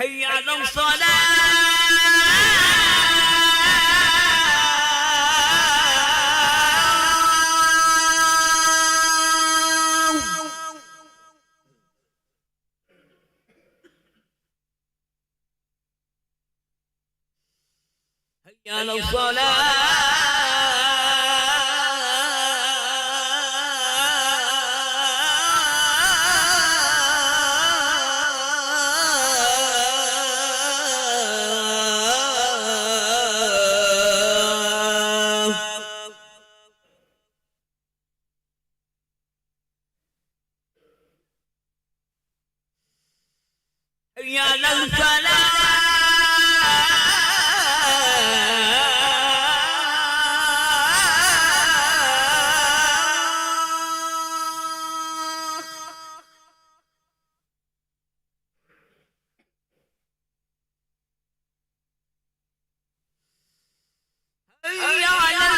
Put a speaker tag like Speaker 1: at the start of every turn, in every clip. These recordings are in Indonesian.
Speaker 1: هيا على الصلاة. هيا على الصلاة. هيا على الفلاح. هيا على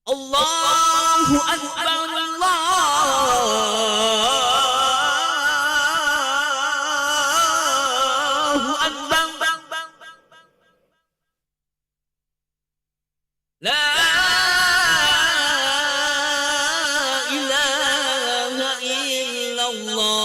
Speaker 1: الله أكبر. الله أكبر. لا إله إلا الله.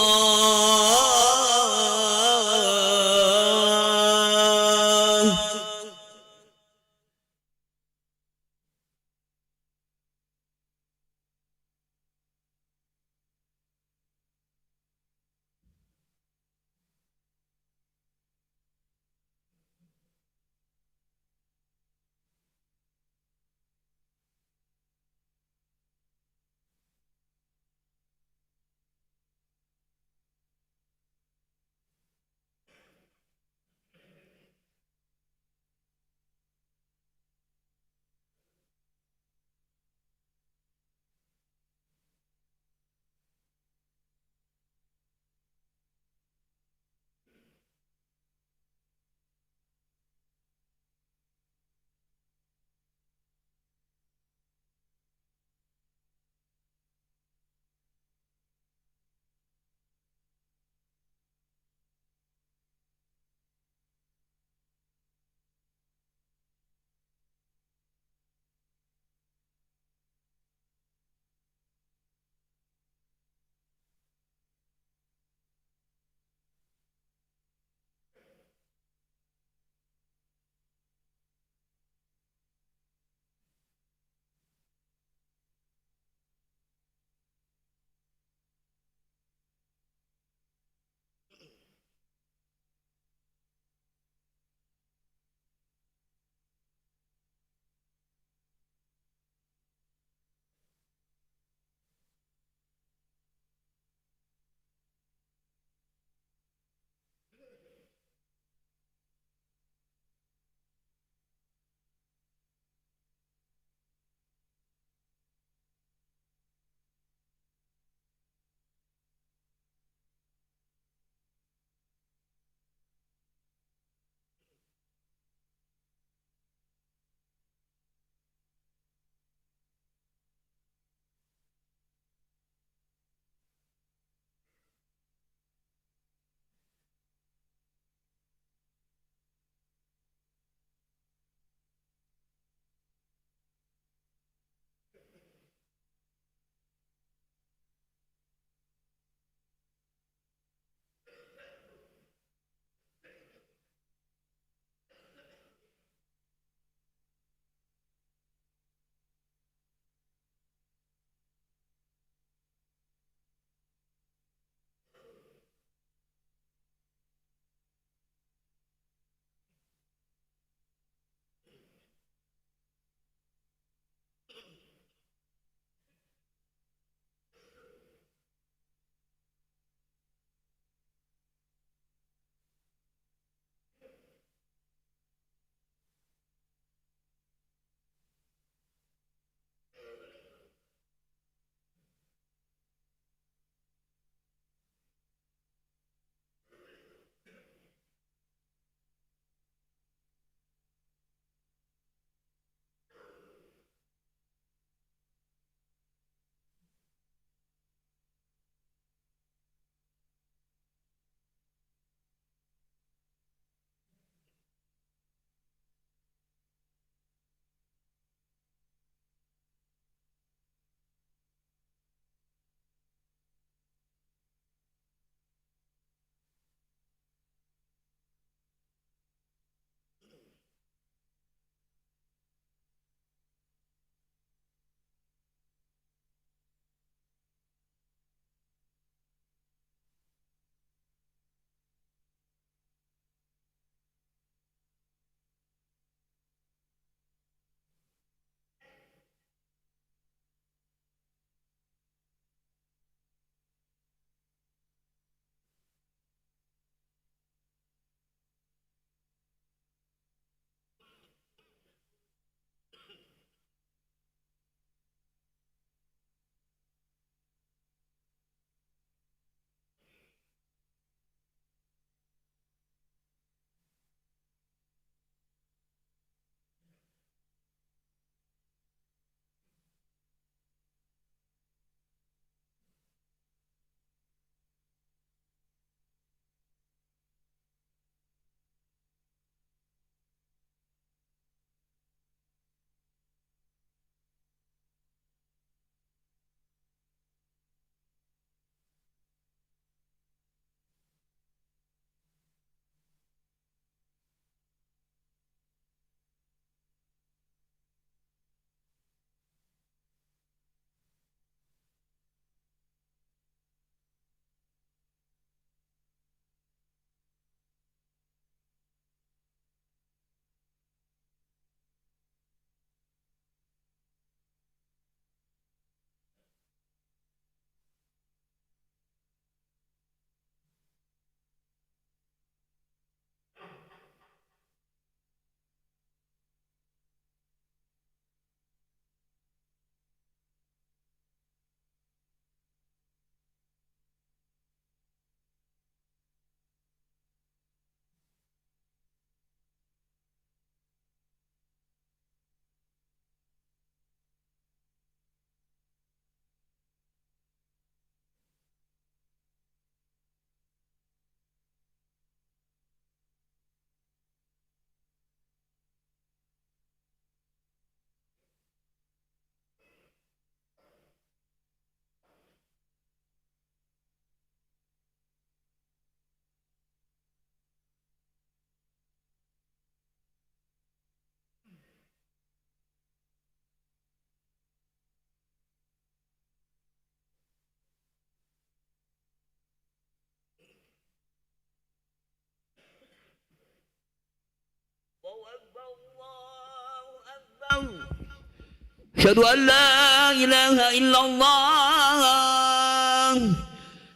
Speaker 1: أشهد أن لا إله إلا الله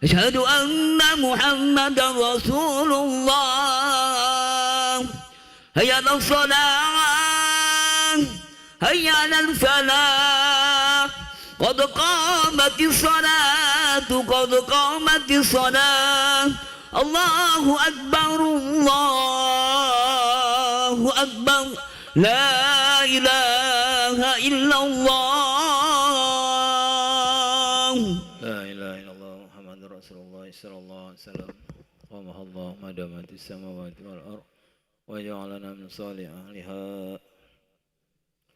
Speaker 1: أشهد أن محمدا رسول الله هيا على الصلاة هيا على الفلاح قد قامت الصلاة قد قامت الصلاة الله أكبر الله أكبر لا إله إلا الله
Speaker 2: لا إله إلا الله محمد رسول الله صلى الله عليه وسلم ومحى الله ما دامت السماوات والأرض وجعلنا من صالح أهلها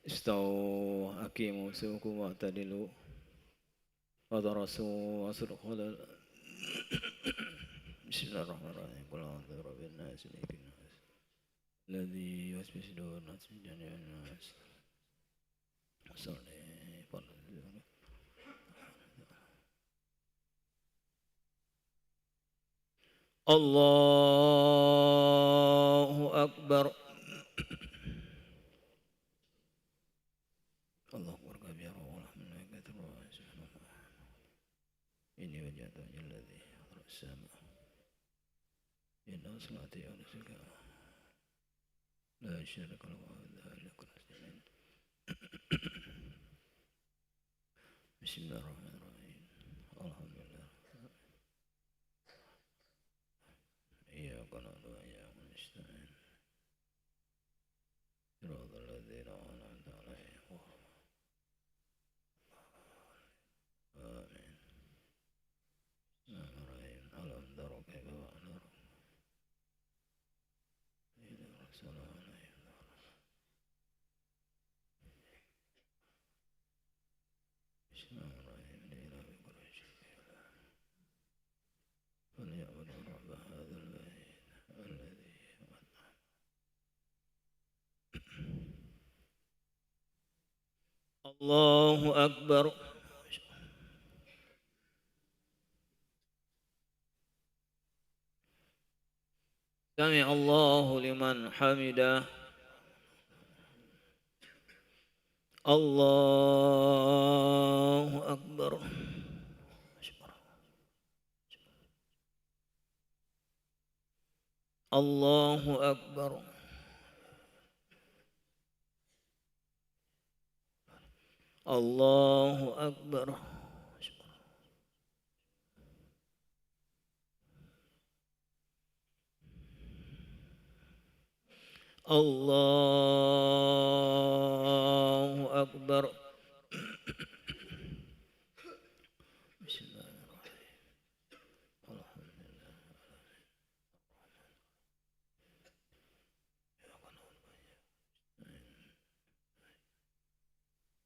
Speaker 2: استووا أقيموا سوقكم واعتدلوا ودرسوا وصدقوا بسم الله الرحمن الرحيم قل أعوذ برب الناس ملك الناس الذي يوسوس في صدور الناس من جميع الناس صلي الله أكبر الله أكبر كبيرا والحمد لله كثيرا إني وجهت وجه الذي فطر السماء إنه صلاتي ونسك لا شريك له وذلك نستعين بسم الله الرحمن الرحيم الحمد لله إياك نعبد وإياك نستعين صراط الذين أنعمت عليهم آمين الرحيم ألم تروا كيف فعل ربك إذا أرسل عليهم بسم الله الرحمن الرحيم لإله قريش فليعبدوا رب هذا البيت الذي الله أكبر سمع الله لمن حمده الله أكبر الله أكبر الله أكبر الله أكبر بسم الله الرحمن الرحيم الحمد لله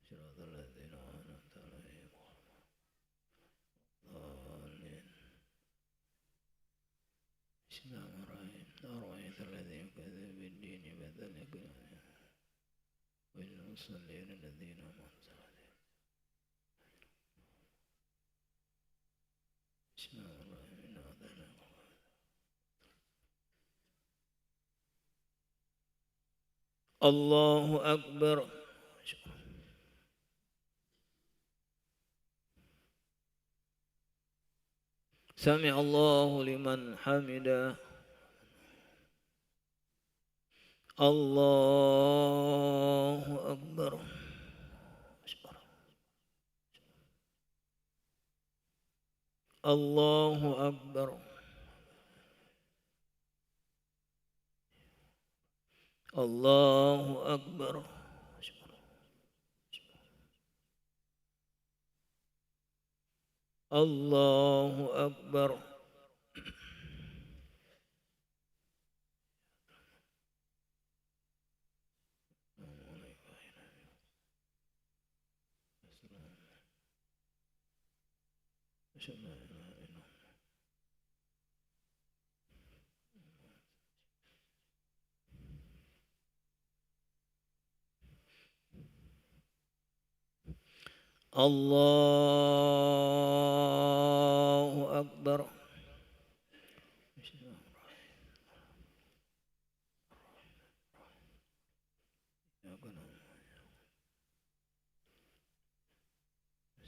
Speaker 2: صراط الذين أنعمت عليهم الضالين بسم الله الرحمن الرحيم أرأيت الذي يكذب بالدين فذلك والمصلين الذين أنعمت عليهم بسم الله الرحمن الرحيم الله أكبر سمع الله لمن حمده الله أكبر الله أكبر الله أكبر الله أكبر الله أكبر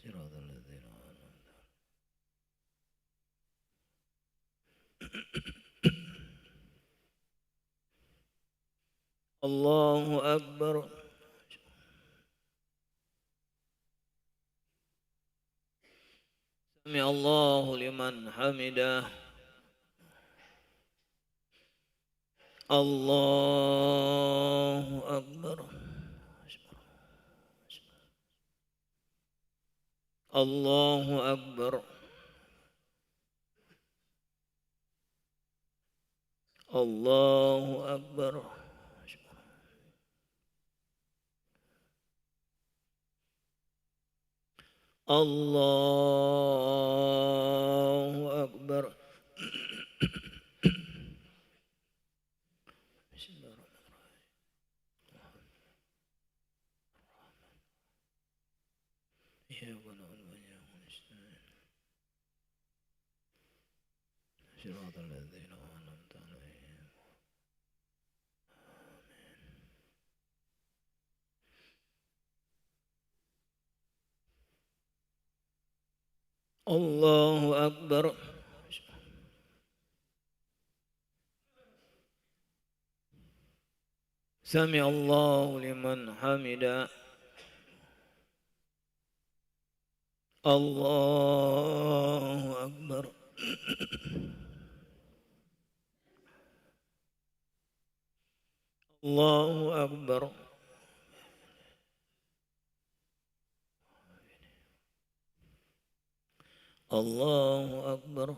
Speaker 2: صراط الذين أنعمت الله أكبر. سمع الله لمن حمده. الله أكبر. الله أكبر. الله أكبر. الله أكبر. بسم الله الرحمن الرحيم. إياك نعبد وإياك نستعين. صراط الذين أنعمت عليهم. الله أكبر. سمع الله لمن حمده. الله أكبر. الله أكبر. الله أكبر.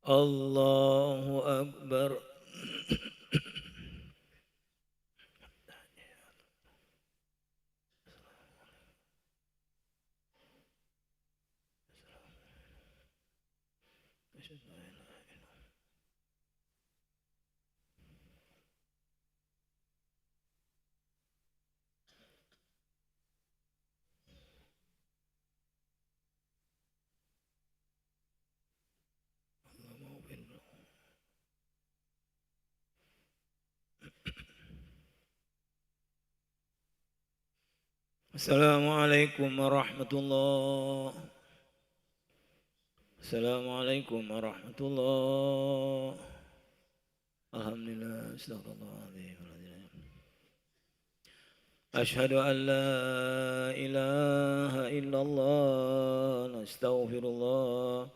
Speaker 2: الله أكبر. السلام عليكم ورحمة الله. السلام عليكم ورحمة الله. الحمد لله. استغفر الله العظيم. أشهد أن لا إله إلا الله. نستغفر الله.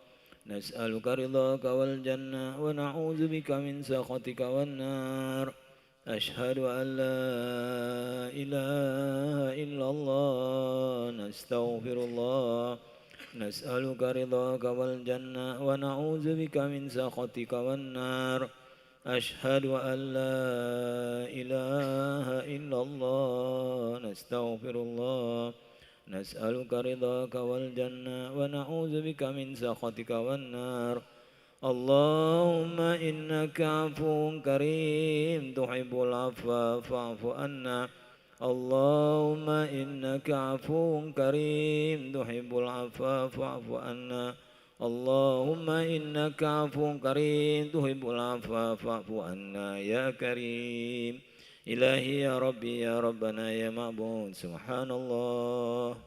Speaker 2: نسألك رضاك والجنة ونعوذ بك من سخطك والنار. أشهد أن لا إله إلا الله. نستغفر الله. نسألك رضاك والجنة ونعوذ بك من سخطك والنار. أشهد أن لا إله إلا الله. نستغفر الله. نسألك رضاك والجنة ونعوذ بك من سخطك والنار. اللهم إنك عفو كريم تحب العفو فاعف عنا. اللهم إنك عفو كريم تحب العفو فاعف عنا. اللهم إنك عفو كريم تحب العفو فاعف عنا يا كريم. إلهي يا ربي يا ربنا يا معبود. سبحان الله.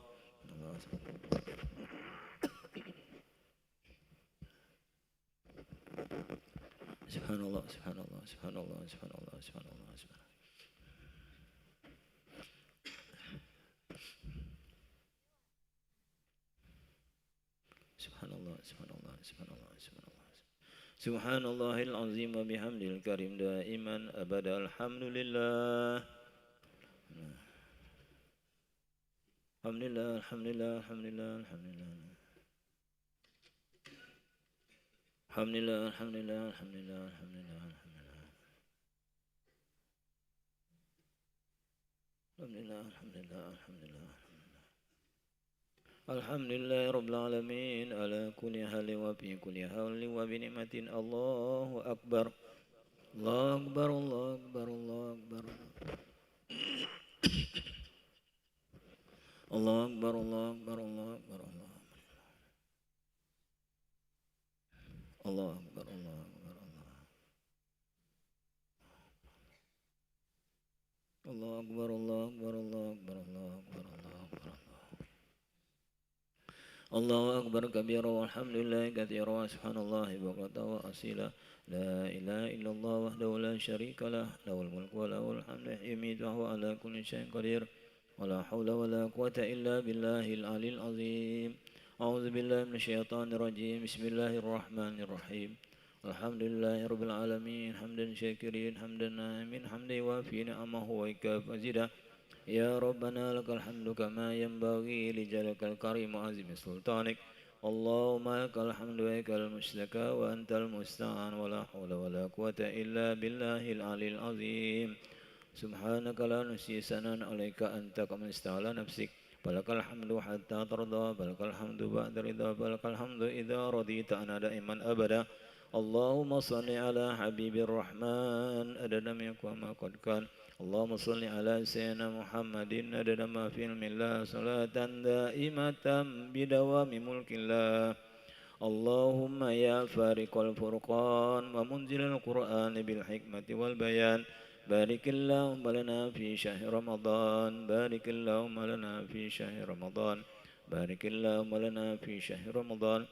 Speaker 2: سبحان الله. سبحان الله. سبحان الله. سبحان الله. سبحان الله. سبحان الله. سبحان الله. سبحان الله. سبحان الله. سبحان الله العظيم وبحمده الكريم دائما أبدا. الحمد لله. الحمد لله. الحمد لله. الحمد لله. الحمد لله. الحمد لله. الحمد لله. الحمد لله. الحمد لله. الحمد لله. الحمد لله. الحمد لله. الحمد لله رب العالمين على كل حال وفي كل حال وبنعمة. الله أكبر. الله أكبر. الله أكبر. الله أكبر. الله أكبر. الله أكبر. الله أكبر. الله أكبر. الله أكبر. الله الله أكبر الله أكبر الله أكبر الله أكبر الله أكبر الله أكبر كبيرا والحمد لله كثيرا وسبحان الله بكرة وأصيلا لا إله إلا الله وحده لا شريك له له الملك وله الحمد يميت وهو على كل شيء قدير ولا حول ولا قوة إلا بالله العلي العظيم أعوذ بالله من الشيطان الرجيم بسم الله الرحمن الرحيم الحمد لله رب العالمين حمدا شاكرين حمدا نائمين حمدا يوافي نعمه ويكافئ مزيدا يا ربنا لك الحمد كما ينبغي لجلالك الكريم وعظيم سلطانك اللهم لك الحمد ولك المشتكى وأنت المستعان ولا حول ولا قوة إلا بالله العلي العظيم سبحانك لا نحصي ثناء عليك أنت كما استعلى نفسك فلك الحمد حتى ترضى فلك الحمد بعد رضا فلك الحمد إذا رضيت أنا دائما أبدا اللهم صل على حبيب الرحمن أدد ما يكون ما قد كان اللهم صل على سيدنا محمد عدد ما في علم الله صلاة دائمة بدوام ملك الله اللهم يا فارق الفرقان ومنزل القرآن بالحكمة والبيان بارك اللهم لنا في شهر رمضان بارك اللهم لنا في شهر رمضان بارك اللهم لنا في شهر رمضان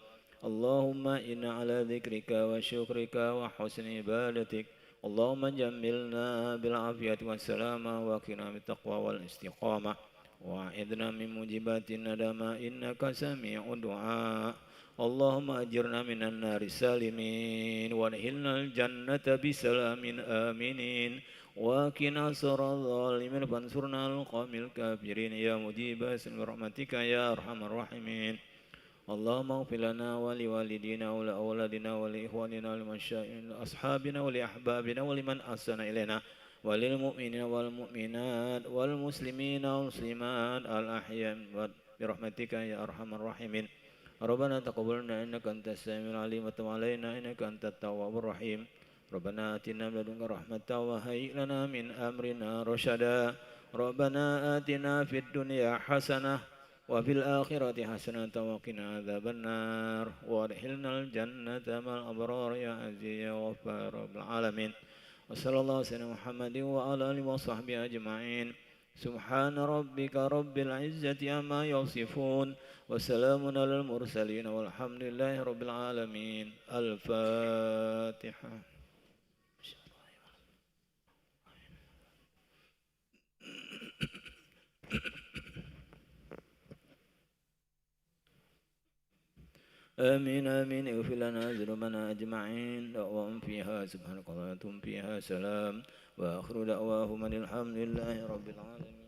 Speaker 2: اللهم إنا على ذكرك وشكرك وحسن عبادتك اللهم جملنا بالعافية والسلامة وقنا بالتقوى والاستقامة وأعذنا من موجبات الندامة إنك سميع الدعاء اللهم أجرنا من النار سالمين وادخلنا الجنة بسلام آمنين وقنا شر الظالمين فانصرنا على القوم الكافرين يا مجيب برحمتك يا أرحم الراحمين اللهم اغفر لنا ولوالدينا ولأولادنا ولإخواننا ولمشايخنا ولأصحابنا ولأحبابنا ولمن أحسن إلينا وللمؤمنين والمؤمنات والمسلمين والمسلمات الأحياء برحمتك يا أرحم الراحمين ربنا تقبلنا إنك أنت السميع العليم وتب علينا إنك أنت التواب الرحيم ربنا آتنا من لدنك رحمة وهيئ لنا من أمرنا رشدا ربنا آتنا في الدنيا حسنة وفي الآخرة حسنة وقنا عذاب النار وادخلنا الجنة مع الأبرار يا عزيز يا غفار رب العالمين وصلى الله على سيدنا محمد وعلى آله وصحبه أجمعين سبحان ربك رب العزة عما يصفون وسلام على المرسلين والحمد لله رب العالمين الفاتحة آمين آمين اغفر لنا ذنوبنا أجمعين دعواهم فيها سبحانك اللهم فيها سلام وآخر دعواهم أن الحمد لله رب العالمين.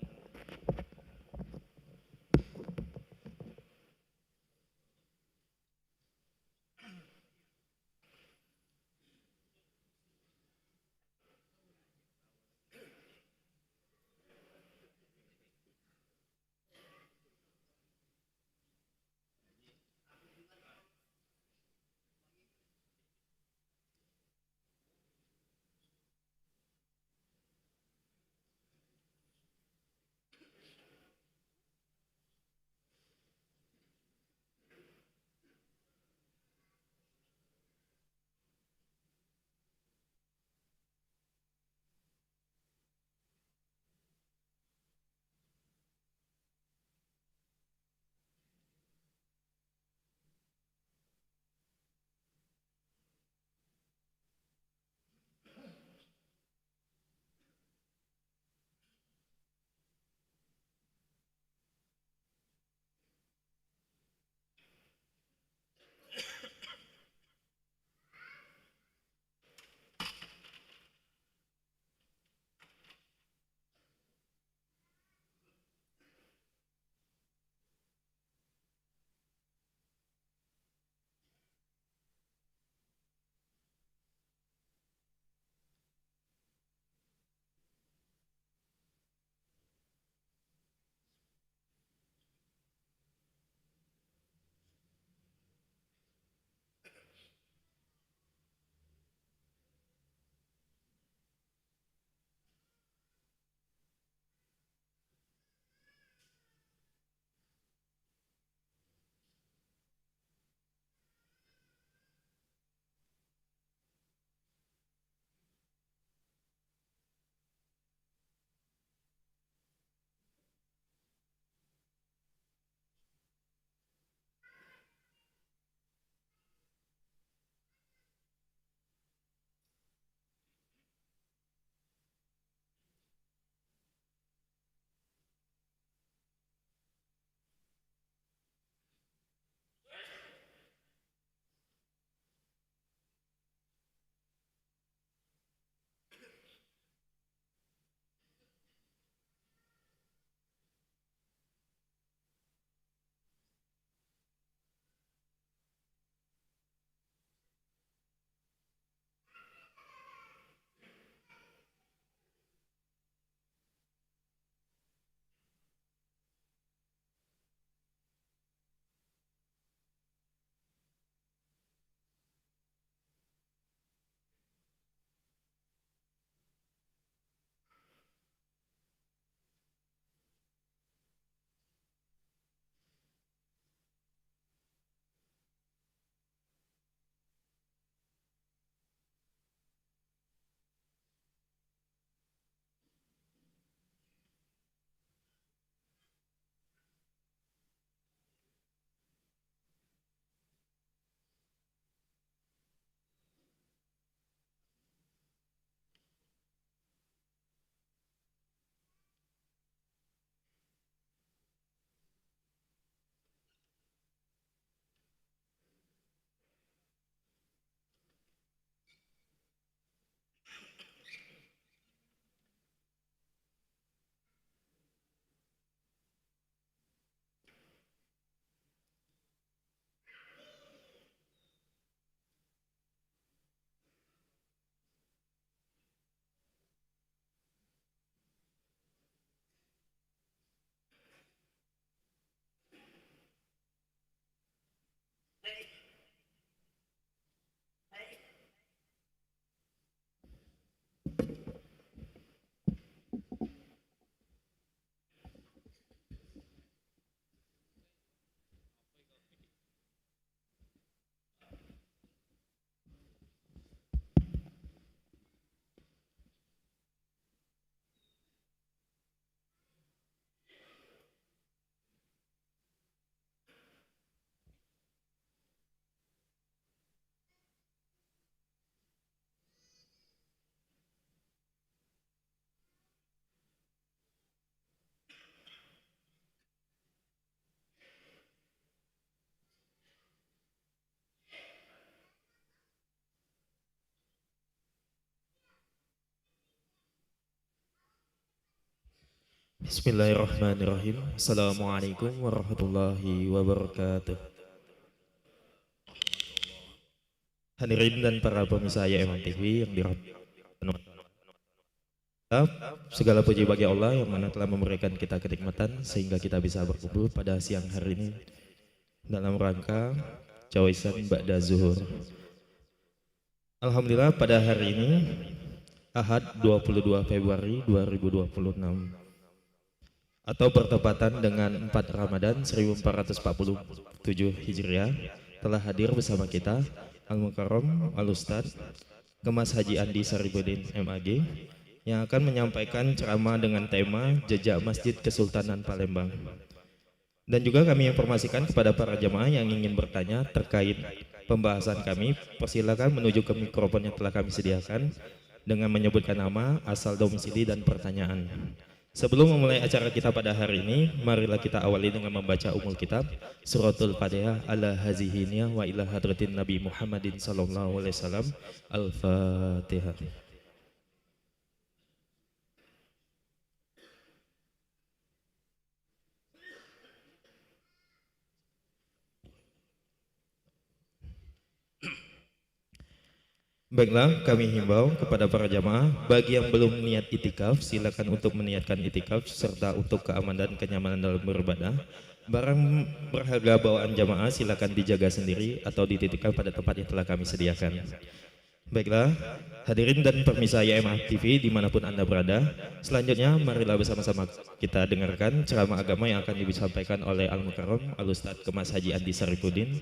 Speaker 3: Bismillahirrahmanirrahim. Assalamualaikum warahmatullahi wabarakatuh. Hadirin dan para pemirsa YMM TV yang dirahmati Allah, segala puji bagi Allah yang mana telah memberikan kita kenikmatan sehingga kita bisa berkumpul pada siang hari ini dalam rangka Cawisan Ba'da Zuhur. Alhamdulillah pada hari ini Ahad 22 Februari 2026 atau bertepatan dengan 4 Ramadan 1447 Hijriah telah hadir bersama kita Al-Mukarram Al-Ustadz Kemas Haji Andi Saripudin MAG yang akan menyampaikan ceramah dengan tema Jejak Masjid Kesultanan Palembang. Dan juga kami informasikan kepada para jemaah yang ingin bertanya terkait pembahasan kami, persilakan menuju ke mikrofon yang telah kami sediakan dengan menyebutkan nama, asal domisili dan pertanyaan. Sebelum memulai acara kita pada hari ini, marilah kita awali dengan membaca umul kitab Suratul Fatihah ala hazihiniyah wa ila hadratin Nabi Muhammadin sallallahu alaihi wasallam. Al-Fatihah. Baiklah, kami himbau kepada para jamaah, bagi yang belum niat itikaf, silakan untuk meniatkan itikaf serta untuk keamanan dan kenyamanan dalam beribadah. Barang berharga bawaan jamaah silakan dijaga sendiri atau dititipkan pada tempat yang telah kami sediakan. Baiklah, hadirin dan pemirsa YMM TV dimanapun Anda berada, selanjutnya marilah bersama-sama kita dengarkan ceramah agama yang akan disampaikan oleh Al-Mukarram Al-Ustadz Kemas Haji Andi Saripudin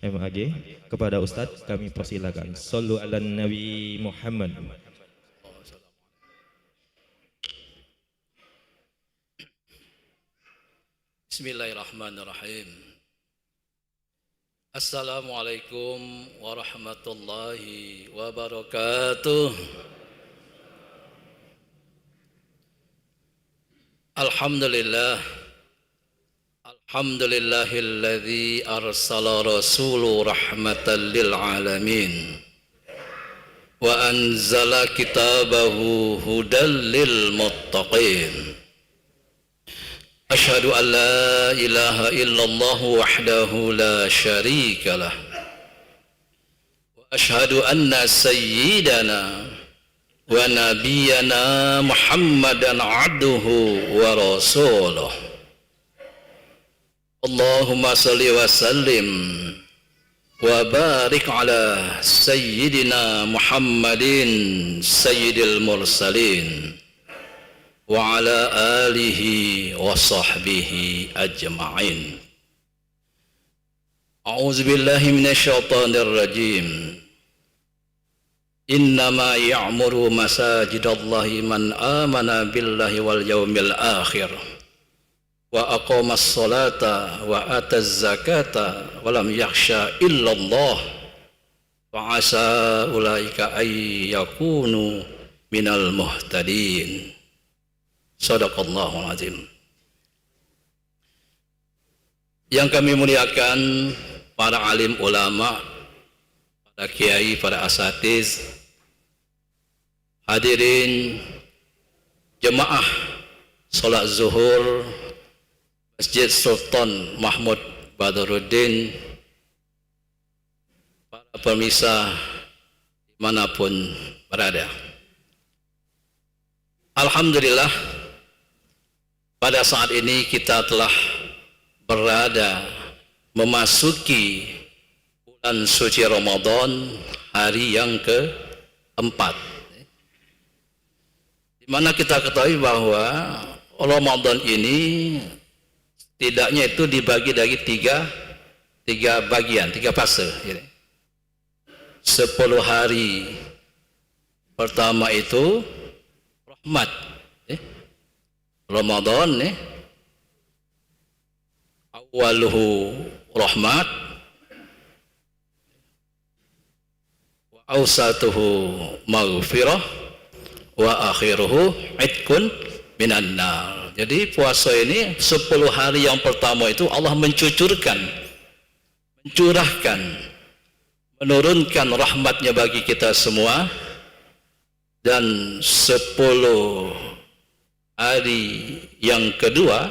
Speaker 3: MAG. Kepada Ustadz kami persilakan. Sallu ala Nabi Muhammad.
Speaker 4: Bismillahirrahmanirrahim. Assalamualaikum warahmatullahi wabarakatuh. Alhamdulillah. Alhamdulillahilladzi arsala rasuluhu rahmatan lil alamin wa anzala kitabahu hudan lil muttaqin. Asyhadu an la ilaha illallah wahdahu la syarika lah wa asyhadu anna sayyidana wa nabiyyana Muhammadan abduhu wa rasuluh. Allahumma salli wa sallim wa barik ala sayyidina Muhammadin sayyidil mursalin wa ala alihi wa sahbihi ajma'in. A'udzu billahi minasyaitonir rajim. Innama ya'muru masajidallahi man amana billahi wal yawmil akhir wa aqamas salata wa ataz zakata wa lam yakhsha illallah wa asa ulaika ay yakunu minal muhtadin. Shadaqallahul azim. Yang kami muliakan para alim ulama, para kiai, para asatiz, hadirin jemaah salat zuhur Masjid Sultan Mahmud Badruddin, para pemirsa dimanapun berada. Alhamdulillah, pada saat ini kita telah berada memasuki bulan suci Ramadan, hari yang keempat, di mana kita ketahui bahwa Ramadan ini tidaknya itu dibagi dari tiga bagian, tiga fase. 10 hari pertama itu rahmat, Ramadan, awaluhu rahmat, wa awsatuhu maghfirah, wa akhiruhu itqun minan nar. Jadi puasa ini 10 hari yang pertama itu Allah mencurahkan, menurunkan rahmatnya bagi kita semua, dan 10 hari yang kedua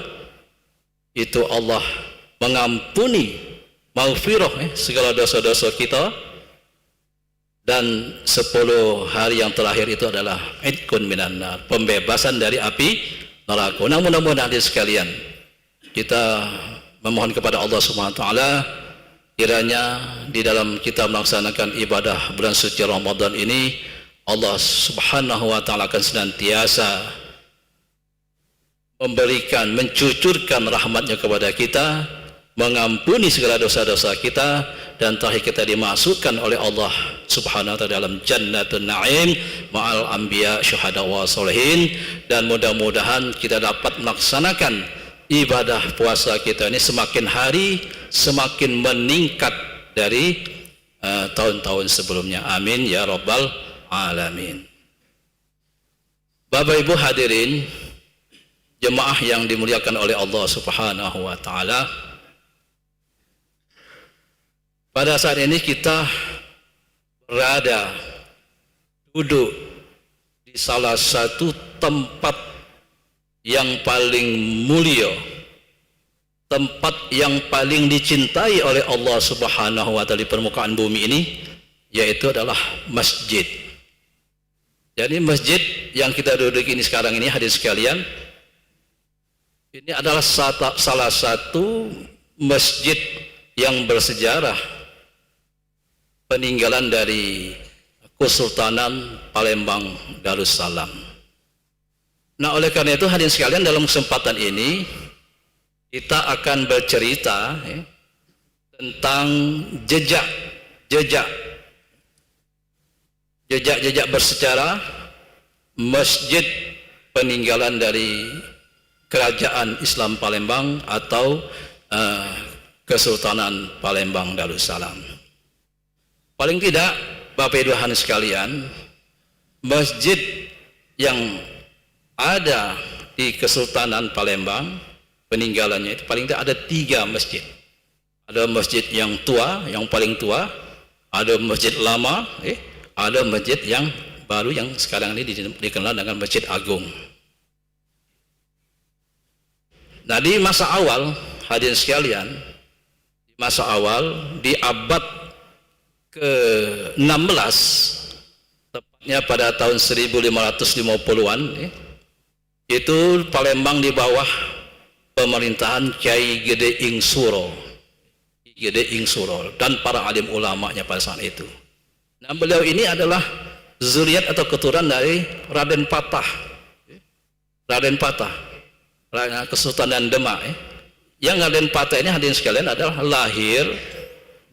Speaker 4: itu Allah mengampuni maghfirah segala dosa-dosa kita, dan 10 hari yang terakhir itu adalah idkun minan nar, pembebasan dari api neraka. Nah, mudah-mudahan hadirin sekalian, kita memohon kepada Allah Subhanahu wa taala kiranya di dalam kita melaksanakan ibadah bulan suci Ramadan ini, Allah Subhanahu wa taala akan senantiasa memberikan, mencucurkan rahmatnya kepada kita, mengampuni segala dosa-dosa kita, dan terakhir kita dimasukkan oleh Allah Subhanahu wa taala dalam Jannatun Na'im ma'al anbiya syuhada wa sholihin. Dan mudah-mudahan kita dapat melaksanakan ibadah puasa kita ini semakin hari semakin meningkat dari tahun-tahun sebelumnya. Amin ya rabbal alamin. Bapak Ibu hadirin jemaah yang dimuliakan oleh Allah Subhanahu wa taala, pada saat ini kita berada duduk di salah satu tempat yang paling mulia, tempat yang paling dicintai oleh Allah Subhanahu wa taala di permukaan bumi ini, yaitu adalah masjid. Jadi masjid yang kita duduk ini sekarang ini, hadirin sekalian, ini adalah salah satu masjid yang bersejarah, peninggalan dari Kesultanan Palembang Darussalam. Nah, oleh karena itu hadirin sekalian, dalam kesempatan ini kita akan bercerita tentang jejak bersejarah masjid peninggalan dari Kerajaan Islam Palembang atau Kesultanan Palembang Darussalam. Paling tidak Bapak Ibu hadirin sekalian, masjid yang ada di Kesultanan Palembang peninggalannya itu paling tidak ada 3 masjid. Ada masjid yang tua, yang paling tua, ada masjid lama, ada masjid yang baru yang sekarang ini dikenal dengan Masjid Agung. Nah, di masa awal hadirin sekalian, di masa awal di abad ke-16, tepatnya pada tahun 1550-an, itu Palembang di bawah pemerintahan Kiai Gede Ing Suro dan para alim ulamanya pada saat itu. Nah, beliau ini adalah zuriat atau keturunan dari Raden Patah, Kesultanan Demak. Yang Raden Patah ini hadirin sekalian adalah lahir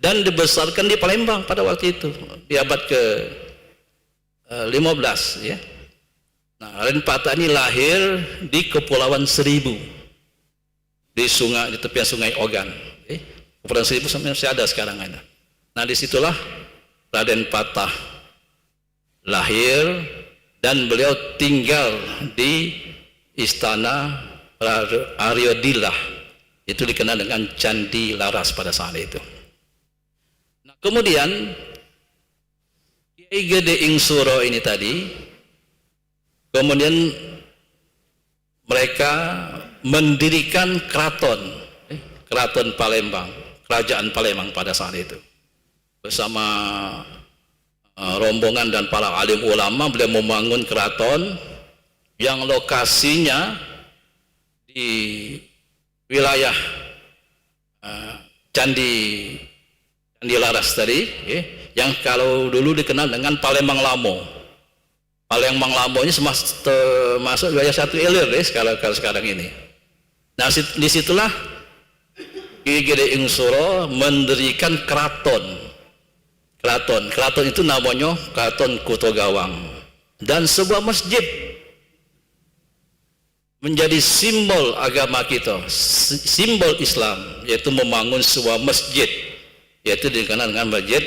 Speaker 4: dan dibesarkan di Palembang pada waktu itu di abad ke-15 ya. Nah, Raden Patah ini lahir di Kepulauan Seribu, di tepian Sungai Ogan. Kepulauan Seribu masih ada sekarang ada. Nah, disitulah Raden Patah lahir dan beliau tinggal di Istana Aryodillah, itu dikenal dengan Candi Laras pada saat itu. Nah, kemudian Kiai Gede Ing Suro ini tadi, kemudian mereka mendirikan keraton Palembang, kerajaan Palembang pada saat itu, bersama rombongan dan para alim ulama. Beliau membangun keraton yang lokasinya di wilayah Candi Laras tadi, yang kalau dulu dikenal dengan Palembang Lamo. Palembang Lamo ini termasuk wilayah 1 ilir kalau sekarang ini. Nah, disitulah Kiai Gede Ing Suro mendirikan keraton itu namanya Keraton Kuto Gawang, dan sebuah masjid menjadi simbol agama kita, simbol Islam, yaitu membangun sebuah masjid, yaitu dikenal dengan Masjid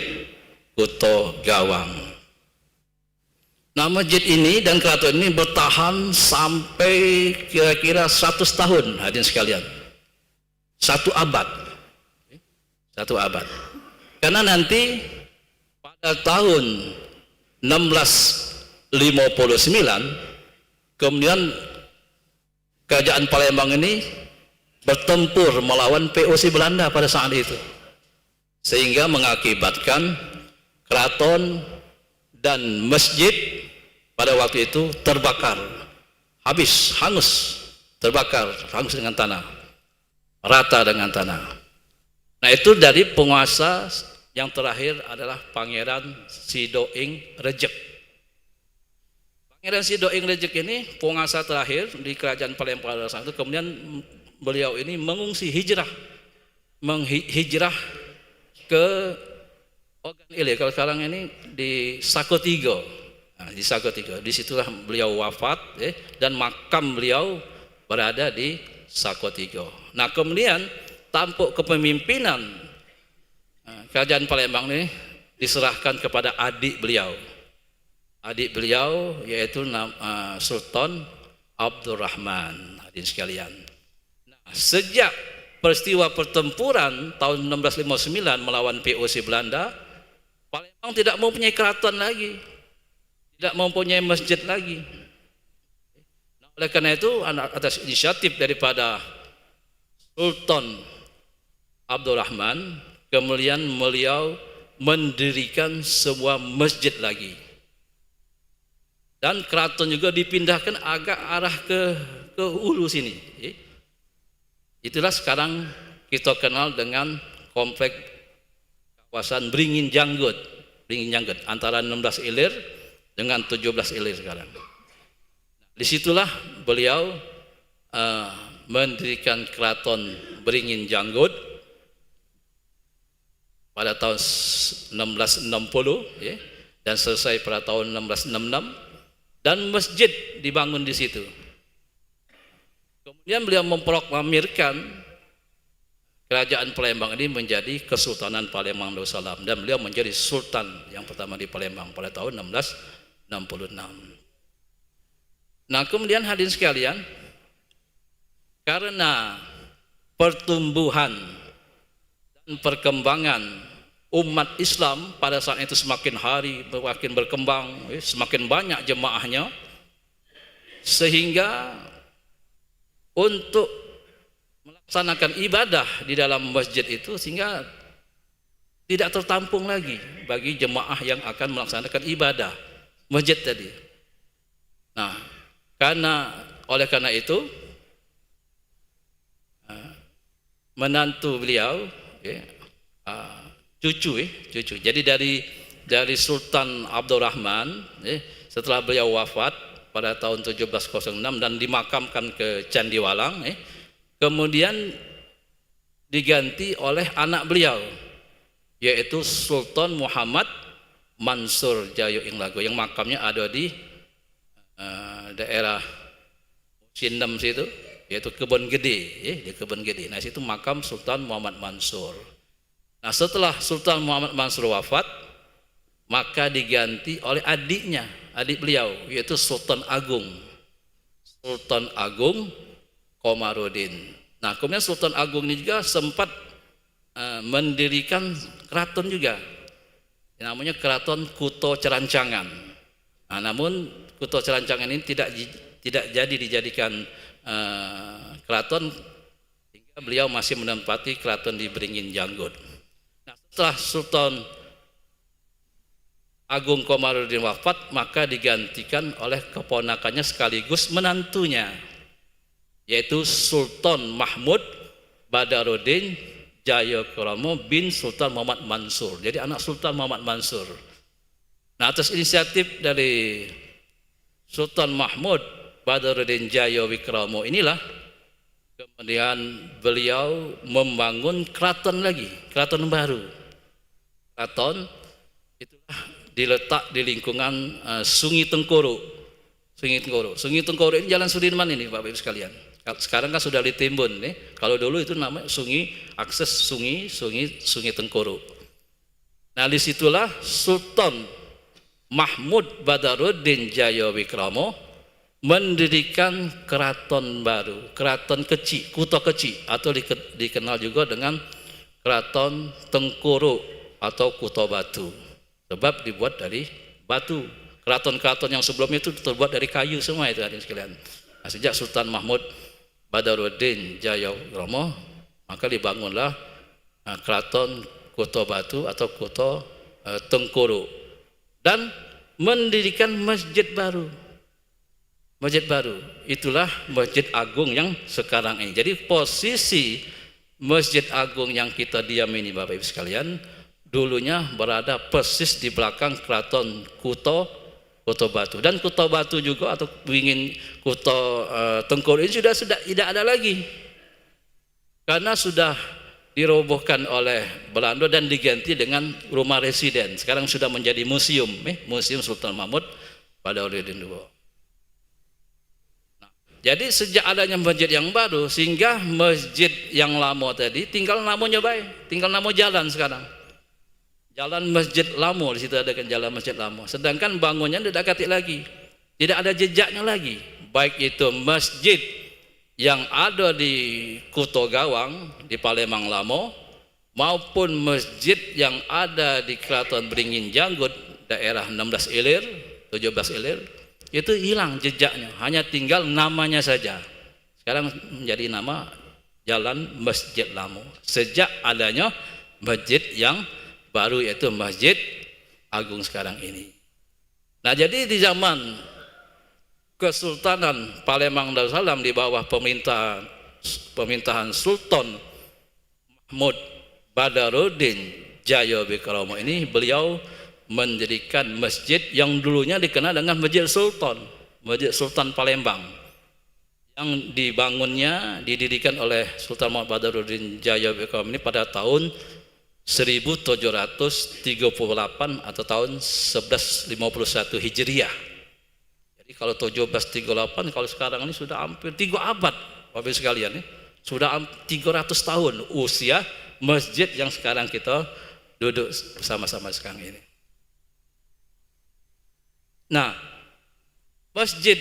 Speaker 4: Kuto Gawang. Nah, masjid ini dan keraton ini bertahan sampai kira-kira 100 tahun hadirin sekalian, 1 abad. Karena nanti pada tahun 1659 kemudian kerajaan Palembang ini bertempur melawan POC Belanda pada saat itu, sehingga mengakibatkan keraton dan masjid pada waktu itu terbakar, habis, hangus, terbakar, hangus dengan tanah, rata dengan tanah. Nah, itu dari penguasa yang terakhir adalah Pangeran Sidoing Rejek. Pangeran Sidoing Rejek ini penguasa terakhir di kerajaan Palembang pada saat itu. Kemudian beliau ini mengungsi menghijrah ke Ogan Ilir. Kalau sekarang ini di Sakotigo. Nah, di Sakotigo. Disitulah beliau wafat, dan makam beliau berada di Sakotigo. Nah, kemudian tampuk kepemimpinan kerajaan Palembang ini diserahkan kepada adik beliau. Adik beliau yaitu Sultan Abdurrahman. Hadirin sekalian. Sejak peristiwa pertempuran tahun 1659 melawan POC Belanda, Palembang tidak mempunyai keraton lagi, tidak mempunyai masjid lagi. Nah, oleh karena itu, atas inisiatif daripada Sultan Abdurrahman, kemudian beliau mendirikan sebuah masjid lagi, dan keraton juga dipindahkan agak arah ke hulu sini. Itulah sekarang kita kenal dengan komplek kawasan Beringin Janggut antara 16 Ilir dengan 17 Ilir sekarang. Disitulah beliau mendirikan keraton Beringin Janggut pada tahun 1660, dan selesai pada tahun 1666, dan masjid dibangun di situ. Kemudian beliau memproklamirkan kerajaan Palembang ini menjadi Kesultanan Palembang Darussalam, dan beliau menjadi sultan yang pertama di Palembang pada tahun 1666. Nah, kemudian hadirin sekalian, karena pertumbuhan dan perkembangan umat Islam pada saat itu semakin hari semakin berkembang, semakin banyak jemaahnya, sehingga untuk melaksanakan ibadah di dalam masjid itu sehingga tidak tertampung lagi bagi jemaah yang akan melaksanakan ibadah masjid tadi. Nah, oleh karena itu menantu beliau, cucu. Jadi dari Sultan Abdurrahman, setelah beliau wafat pada tahun 1706 dan dimakamkan ke Candiwalang, kemudian diganti oleh anak beliau, yaitu Sultan Muhammad Mansur Jayo Inglago, yang makamnya ada di daerah Sindem situ, yaitu Kebon Gede, di Kebon Gede. Nah, situ makam Sultan Muhammad Mansur. Nah, setelah Sultan Muhammad Mansur wafat, maka diganti oleh adik beliau, yaitu Sultan Agung Komarudin. Nah, kemudian Sultan Agung ini juga sempat mendirikan keraton juga, namanya Keraton Kuto Cerancangan. Nah, namun Kuto Cerancangan ini tidak jadi dijadikan keraton, hingga beliau masih menempati keraton di Beringin Janggut. Nah, setelah Sultan Agung Komarudin wafat, maka digantikan oleh keponakannya sekaligus menantunya, yaitu Sultan Mahmud Badaruddin Jayokromo bin Sultan Muhammad Mansur. Jadi anak Sultan Muhammad Mansur. Nah, atas inisiatif dari Sultan Mahmud Badaruddin Jayokromo inilah kemudian beliau membangun keraton lagi, keraton baru. Keraton itulah diletak di lingkungan Sungai Tengkoru. Sungai Tengkoru ini Jalan Sudirman ini, Bapak Ibu sekalian. Sekarang kan sudah ditimbun nih. Kalau dulu itu namanya akses Sungai Tengkoru. Nah, disitulah Sultan Mahmud Badaruddin Jayokromo mendirikan keraton baru, keraton kecil, Kuto Kecil, atau dikenal juga dengan Keraton Tengkoru atau Kuto Batu. Sebab dibuat dari batu. Keraton-keraton yang sebelumnya itu terbuat dari kayu semua itu, hadirin sekalian. Nah, sejak Sultan Mahmud Badaruddin Jayabekromo, maka dibangunlah keraton Kuto Batu atau Kuto Tengkuru, dan mendirikan masjid baru. Masjid baru, itulah Masjid Agung yang sekarang ini. Jadi posisi Masjid Agung yang kita diam ini Bapak Ibu sekalian, dulunya berada persis di belakang keraton Kuto Batu. Dan Kuto Batu juga atau ingin Kuto Tengkuru ini sudah tidak ada lagi, karena sudah dirobohkan oleh Belanda dan diganti dengan rumah residen. Sekarang sudah menjadi museum, Museum Sultan Mahmud Badaruddin II. Jadi sejak adanya masjid yang baru, sehingga masjid yang lama tadi tinggal namanya baik, tinggal nama jalan sekarang. Jalan Masjid Lamo, di situ ada kan jalan Masjid Lamo. Sedangkan bangunnya tidak dekati lagi, tidak ada jejaknya lagi. Baik itu masjid yang ada di Kuto Gawang di Palembang Lamo, maupun masjid yang ada di Keraton Beringin Janggut daerah 16 Ilir, 17 Ilir, itu hilang jejaknya, hanya tinggal namanya saja. Sekarang menjadi nama Jalan Masjid Lamo sejak adanya masjid yang baru, yaitu Masjid Agung sekarang ini. Nah, jadi di zaman Kesultanan Palembang Darussalam di bawah pemerintahan Sultan Mahmud Badaruddin Jayabekromo ini, beliau mendirikan masjid yang dulunya dikenal dengan Masjid Sultan Palembang, yang didirikan oleh Sultan Mahmud Badaruddin Jayabekromo ini pada tahun 1738 atau tahun 1151 Hijriah. Jadi kalau 1738, kalau sekarang ini sudah hampir 3 abad Bapak Ibu sekalian, sudah 300 tahun usia masjid yang sekarang kita duduk bersama-sama sekarang ini. Nah, Masjid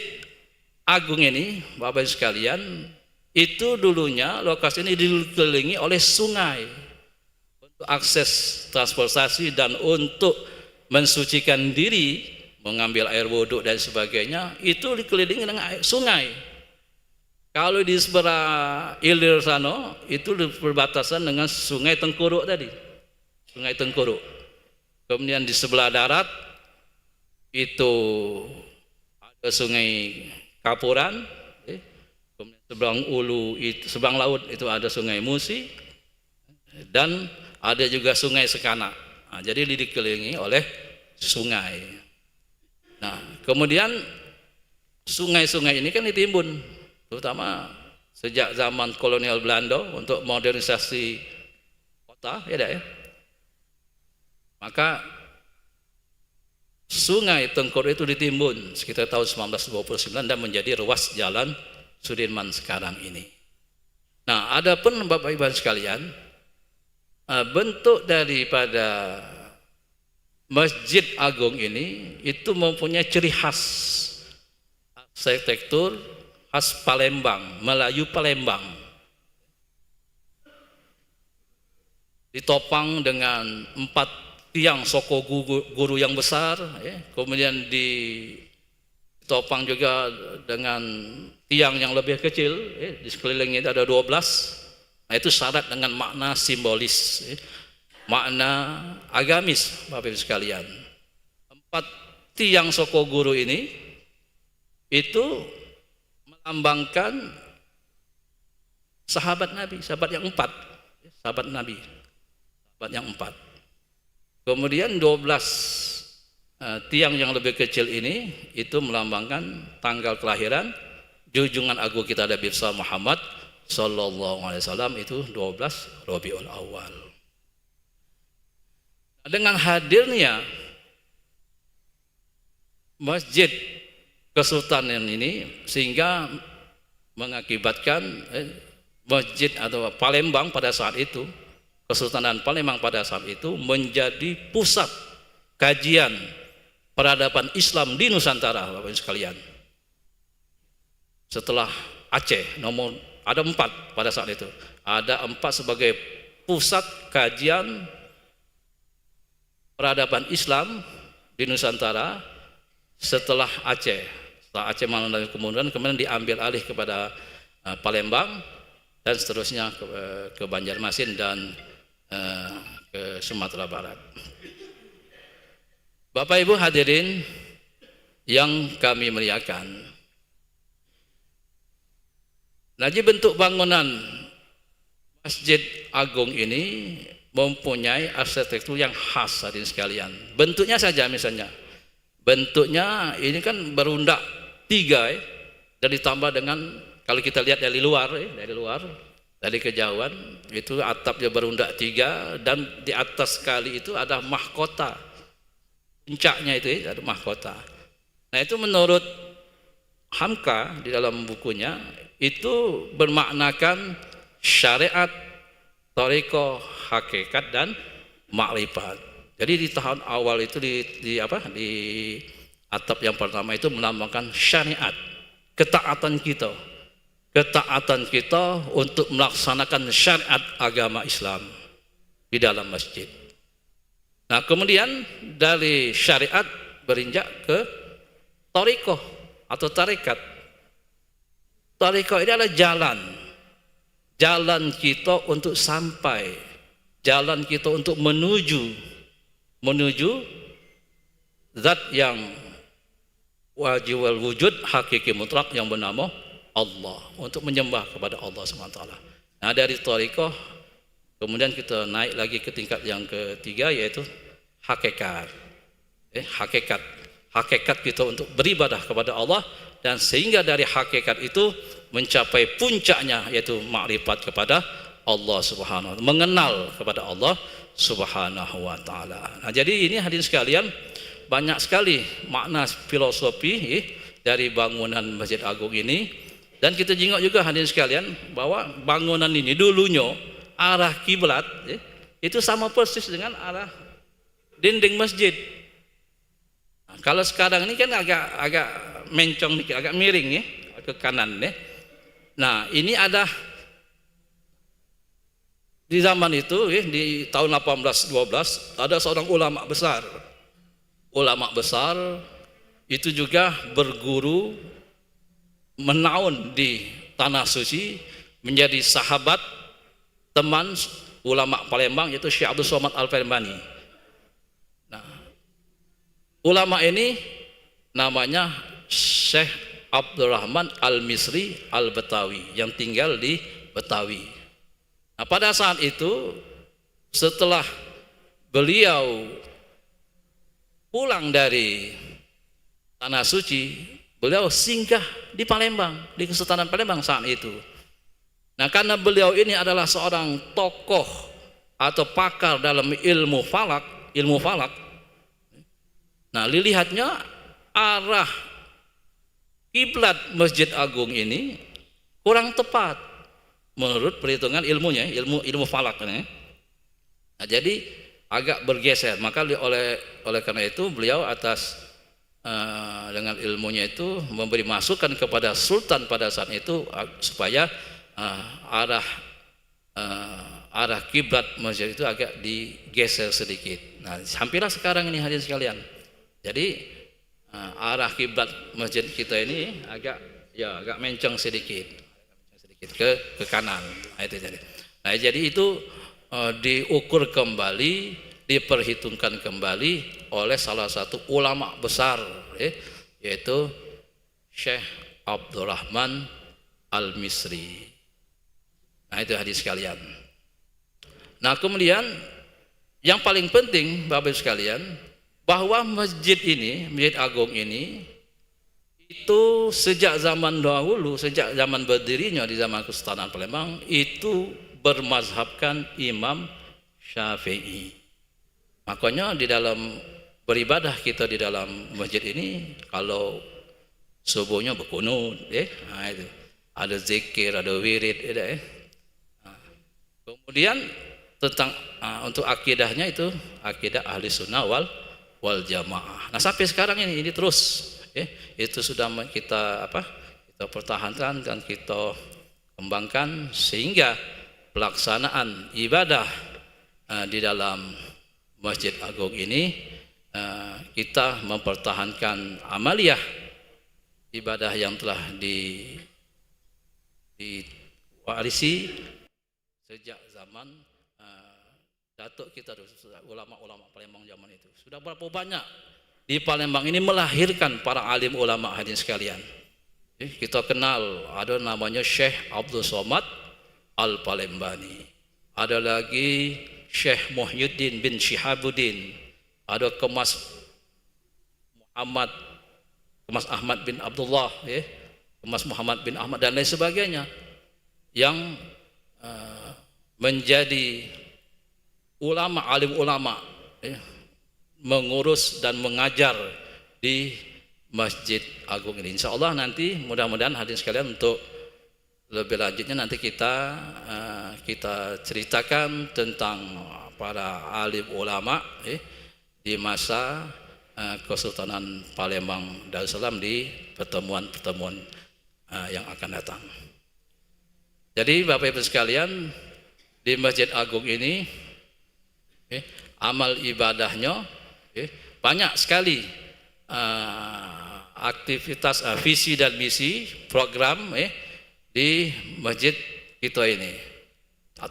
Speaker 4: Agung ini Bapak Ibu sekalian, itu dulunya lokasi ini dikelilingi oleh sungai untuk akses transportasi dan untuk mensucikan diri, mengambil air wudhu dan sebagainya, itu dikelilingi dengan sungai. Kalau di sebelah Ilir sana itu berbatasan dengan Sungai Tengkuru tadi, Sungai Tengkuru. Kemudian di sebelah darat itu ada Sungai Kapuran, kemudian seberang laut itu ada Sungai Musi, dan ada juga Sungai Sekana. Nah, jadi dikelilingi oleh sungai. Nah, kemudian sungai-sungai ini kan ditimbun, terutama sejak zaman kolonial Belanda untuk modernisasi kota, ya. Maka Sungai Tengkuru itu ditimbun sekitar tahun 1929 dan menjadi ruas jalan Sudirman sekarang ini. Nah, adapun Bapak Ibu sekalian, bentuk daripada Masjid Agung ini itu mempunyai ciri khas arsitektur khas Palembang, Melayu Palembang. Ditopang dengan 4 tiang soko guru yang besar, kemudian ditopang juga dengan tiang yang lebih kecil, di sekelilingnya itu ada 12. Nah, itu syarat dengan makna simbolis, makna agamis Bapak Ibu sekalian. 4 tiang soko guru ini itu melambangkan sahabat Nabi, sahabat yang 4, sahabat Nabi, sahabat yang 4. Kemudian 12 tiang yang lebih kecil ini itu melambangkan tanggal kelahiran junjungan agung kita Nabi Muhammad sallallahu alaihi wasallam, itu 12 Rabiul Awal. Dengan hadirnya Masjid Kesultanan ini, sehingga mengakibatkan masjid atau Palembang pada saat itu, Kesultanan Palembang pada saat itu menjadi pusat kajian peradaban Islam di Nusantara Bapak Ibu sekalian. Setelah Aceh, ada 4 pada saat itu, ada 4 sebagai pusat kajian peradaban Islam di Nusantara setelah Aceh. Setelah Aceh kemudian diambil alih kepada Palembang dan seterusnya ke Banjarmasin dan ke Sumatera Barat. Bapak Ibu hadirin yang kami muliakan, jadi bentuk bangunan Masjid Agung ini mempunyai arsitektur yang khas hadirin sekalian. Bentuknya saja misalnya, bentuknya ini kan berundak 3 dan ditambah dengan, kalau kita lihat dari luar, dari kejauhan itu atapnya berundak 3 dan di atas sekali itu ada mahkota, puncaknya itu ada mahkota. Nah itu menurut Hamka di dalam bukunya itu bermaknakan syariat, thariqah, hakikat dan makrifat. Jadi di tahun awal itu di atap yang pertama itu melambangkan syariat, ketaatan kita untuk melaksanakan syariat agama Islam di dalam masjid. Nah kemudian dari syariat berinjak ke thariqah atau tarekat. Thariqah ini adalah jalan kita untuk sampai, jalan kita untuk menuju zat yang wajib wal wujud, hakiki mutlak yang bernama Allah, untuk menyembah kepada Allah SWT. Nah dari thariqah kemudian kita naik lagi ke tingkat yang ketiga, yaitu hakikat. Hakikat kita untuk beribadah kepada Allah, dan sehingga dari hakikat itu mencapai puncaknya yaitu makrifat kepada Allah Subhanahu wa taala, mengenal kepada Allah Subhanahu wa taala. Nah, jadi ini hadirin sekalian, banyak sekali makna filosofi dari bangunan Masjid Agung ini, dan kita jengok juga hadirin sekalian bahwa bangunan ini dulunya arah kiblat itu sama persis dengan arah dinding masjid. Nah, kalau sekarang ini kan agak mencong dikit, agak miring ke kanan Nah, ini ada di zaman itu di tahun 1812 ada seorang ulama besar. Ulama besar itu juga berguru menaun di tanah suci, menjadi sahabat teman ulama Palembang yaitu Syekh Abdul Somad Al-Palembani. Nah, ulama ini namanya Syekh Abdurrahman Al-Misri Al-Betawi yang tinggal di Betawi. Nah, pada saat itu setelah beliau pulang dari tanah suci, beliau singgah di Palembang, di Kesultanan Palembang saat itu. Nah, karena beliau ini adalah seorang tokoh atau pakar dalam ilmu falak. Nah, dilihatnya arah kiblat Masjid Agung ini kurang tepat menurut perhitungan ilmunya, ilmu falak ini. Nah, jadi agak bergeser. Maka oleh karena itu beliau atas dengan ilmunya itu memberi masukan kepada sultan pada saat itu supaya arah kiblat masjid itu agak digeser sedikit. Nah, hampirlah sekarang ini hadirin sekalian. Jadi arah kiblat masjid kita ini agak mencong sedikit ke kanan. Nah, itu jadi. Nah, jadi itu diukur kembali, diperhitungkan kembali oleh salah satu ulama besar yaitu Syekh Abdurrahman Al-Misri. Nah, itu hadis sekalian. Nah, kemudian yang paling penting Bapak Ibu sekalian, bahwa masjid ini, Masjid Agung ini itu sejak zaman dahulu, sejak zaman berdirinya di zaman Kesultanan Palembang itu bermazhabkan Imam Syafi'i. Makanya di dalam beribadah kita di dalam masjid ini, kalau subuhnya berkunut, nah itu ada zikir, ada wirid, kemudian tentang untuk akidahnya itu akidah ahli sunnah wal jamaah. Nah, sampai sekarang ini terus itu sudah kita pertahankan dan kita kembangkan sehingga pelaksanaan ibadah di dalam Masjid Agung ini kita mempertahankan amaliyah ibadah yang telah diwarisi sejak zaman datuk kita, ulama-ulama Palembang zaman itu. Sudah berapa banyak di Palembang ini melahirkan para alim ulama hadirin sekalian. Kita kenal ada namanya Syekh Abdul Somad Al-Palembani, ada lagi Syekh Muhyiddin bin Syihabuddin, ada Kemas Ahmad bin Abdullah, Kemas Muhammad bin Ahmad dan lain sebagainya yang menjadi ulama, alim ulama, mengurus dan mengajar di Masjid Agung ini. Insya Allah nanti mudah-mudahan hadirin sekalian untuk lebih lanjutnya nanti kita ceritakan tentang para alim ulama di masa Kesultanan Palembang Darussalam di pertemuan-pertemuan yang akan datang. Jadi Bapak Ibu sekalian, di Masjid Agung ini amal ibadahnya banyak sekali, aktivitas visi dan misi program di masjid kita ini,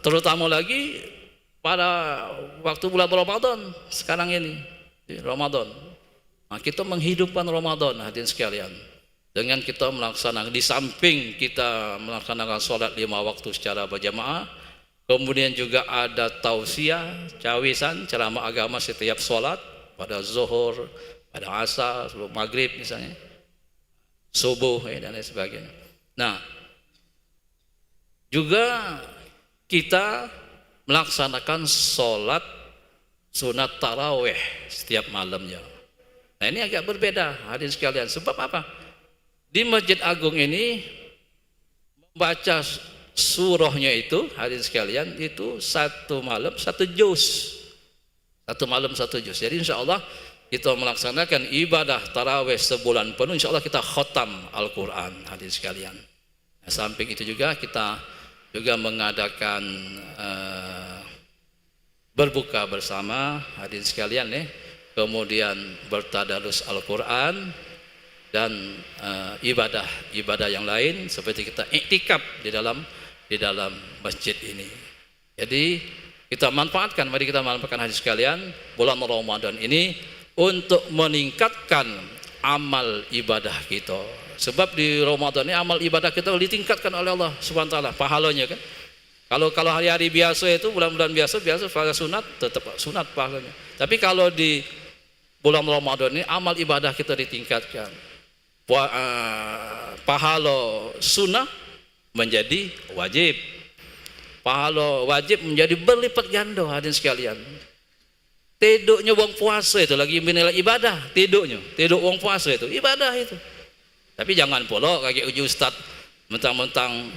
Speaker 4: terutama lagi pada waktu bulan Ramadan sekarang ini, Ramadan. Nah, kita menghidupkan Ramadan hadirin sekalian dengan kita melaksanakan, di samping kita melaksanakan sholat 5 waktu secara berjamaah, kemudian juga ada tausiah, cawisan, ceramah agama setiap sholat, pada zuhur, pada asar, sebelum maghrib misalnya, subuh dan lain sebagainya. Nah, juga kita melaksanakan sholat sunat tarawih setiap malamnya. Nah, ini agak berbeda hadirin sekalian. Sebab apa? Di Masjid Agung ini membaca surahnya itu hadirin sekalian itu satu malam satu juz. Satu malam satu juz. Jadi insya Allah kita melaksanakan ibadah tarawih sebulan penuh, insya Allah kita khatam Al-Quran hadirin sekalian. Nah, samping itu juga kita juga mengadakan berbuka bersama hadirin sekalian kemudian bertadarus Al-Quran dan ibadah yang lain seperti kita iktikaf di dalam masjid ini. Jadi mari kita manfaatkan hadirin sekalian bulan Ramadan ini untuk meningkatkan amal ibadah kita. Sebab di Ramadan ini amal ibadah kita ditingkatkan oleh Allah Subhanahu wa taala pahalanya kan. Kalau hari-hari biasa itu, bulan-bulan biasa pada sunat tetap sunat pahalanya. Tapi kalau di bulan Ramadan ini amal ibadah kita ditingkatkan. Pahala sunnah menjadi wajib. Pahala wajib menjadi berlipat ganda hadirin sekalian. Tiduknya wong puasa itu lagi menilai ibadah, tiduk wong puasa itu ibadah itu. Tapi jangan pula kayak uji ustaz mentang-mentang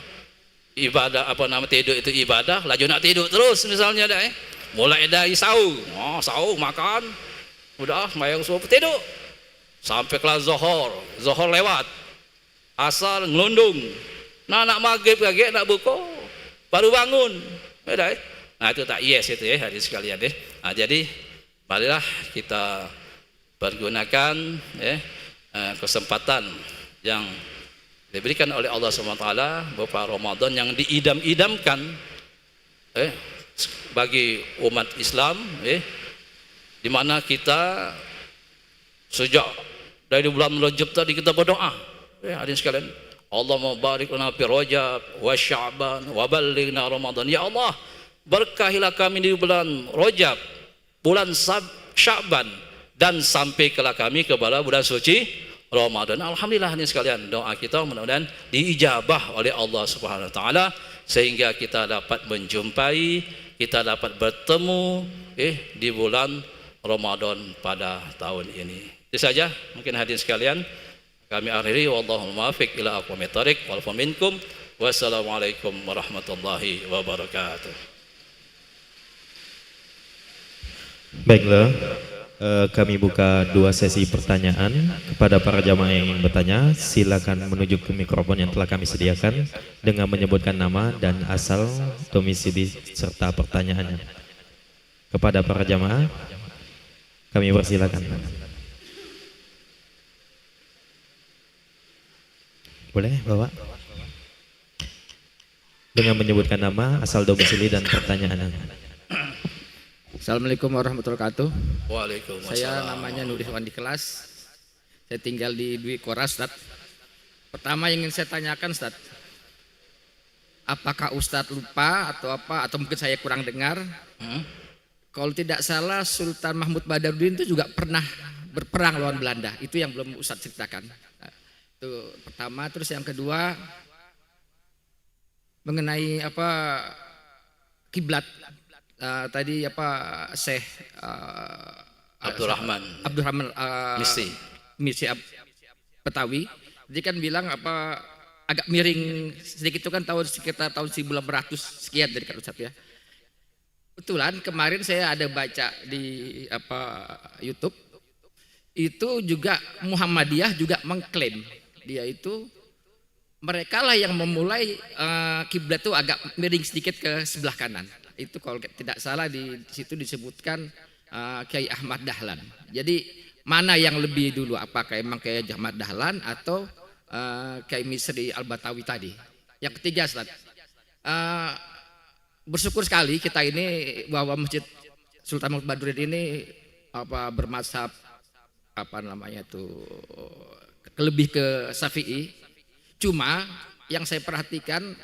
Speaker 4: ibadah tidur itu ibadah, laju nak tidur terus misalnya dah mulai dari sahur makan, udah sembahyang subuh tidur sampai kelas zuhur lewat, asar ngelundung, nak maghrib kaget nak buka baru bangun, dah. Nah itu tak yes itu hadirin sekalian Nah, jadi marilah kita pergunakan kesempatan yang diberikan oleh Allah SWT berupa Ramadan yang diidam-idamkan bagi umat Islam, di mana kita sejak dari bulan Rajab tadi kita berdoa, hadirin sekalian, Allahumma barik lana fi Rajab wa Sya'ban wa ballighna Ramadan. Ya Allah, berkahilah kami di bulan Rajab, bulan Sya'ban, dan sampaikanlah kami kepada bulan suci Ramadan. Alhamdulillah hadirin sekalian, doa kita mudah-mudahan diijabah oleh Allah Subhanahu wa taala sehingga kita dapat menjumpai, kita dapat bertemu di bulan Ramadan pada tahun ini. Itu saja mungkin hadirin sekalian kami akhiri, wallahu muwaffiq ila aqwamit thoriq wal minkum. Wassalamualaikum warahmatullahi wabarakatuh.
Speaker 3: Baiklah, kami buka 2 sesi pertanyaan kepada para jamaah yang ingin bertanya. Silakan menuju ke mikrofon yang telah kami sediakan dengan menyebutkan nama dan asal, domisili serta pertanyaannya. Kepada para jamaah kami persilakan. Boleh Bapak? dengan menyebutkan nama, asal domisili dan pertanyaan Anda.
Speaker 5: Assalamualaikum warahmatullahi wabarakatuh.
Speaker 4: Waalaikumsalam.
Speaker 5: Saya namanya Nuri Wan di kelas. Saya tinggal di Dwi Kora, Ustaz. Pertama yang ingin saya tanyakan, Ustaz, apakah Ustadz lupa atau apa, atau mungkin saya kurang dengar? Kalau tidak salah Sultan Mahmud Badarudin itu juga pernah berperang lawan Belanda. Itu yang belum Ustadz ceritakan. Nah, itu pertama. Terus yang kedua mengenai apa kiblat. Tadi apa Syekh
Speaker 4: Abdurrahman
Speaker 5: Misi Betawi. Dia kan bilang apa agak miring sedikit itu kan sekitar tahun 1800 sekian dari kan Ustaz ya. Kebetulan kemarin saya ada baca di YouTube itu juga Muhammadiyah juga mengklaim dia itu mereka lah yang memulai kiblat itu agak miring sedikit ke sebelah kanan. Itu kalau tidak salah di situ disebutkan Kiai Ahmad Dahlan. Jadi mana yang lebih dulu, apakah emang Kiai Ahmad Dahlan atau Kiai Misri Al-Batawi tadi? Yang ketiga, Ustaz, bersyukur sekali kita ini bahwa Masjid Sultan Mahmud Badarudin ini bermazhab lebih ke Syafi'i. Cuma yang saya perhatikan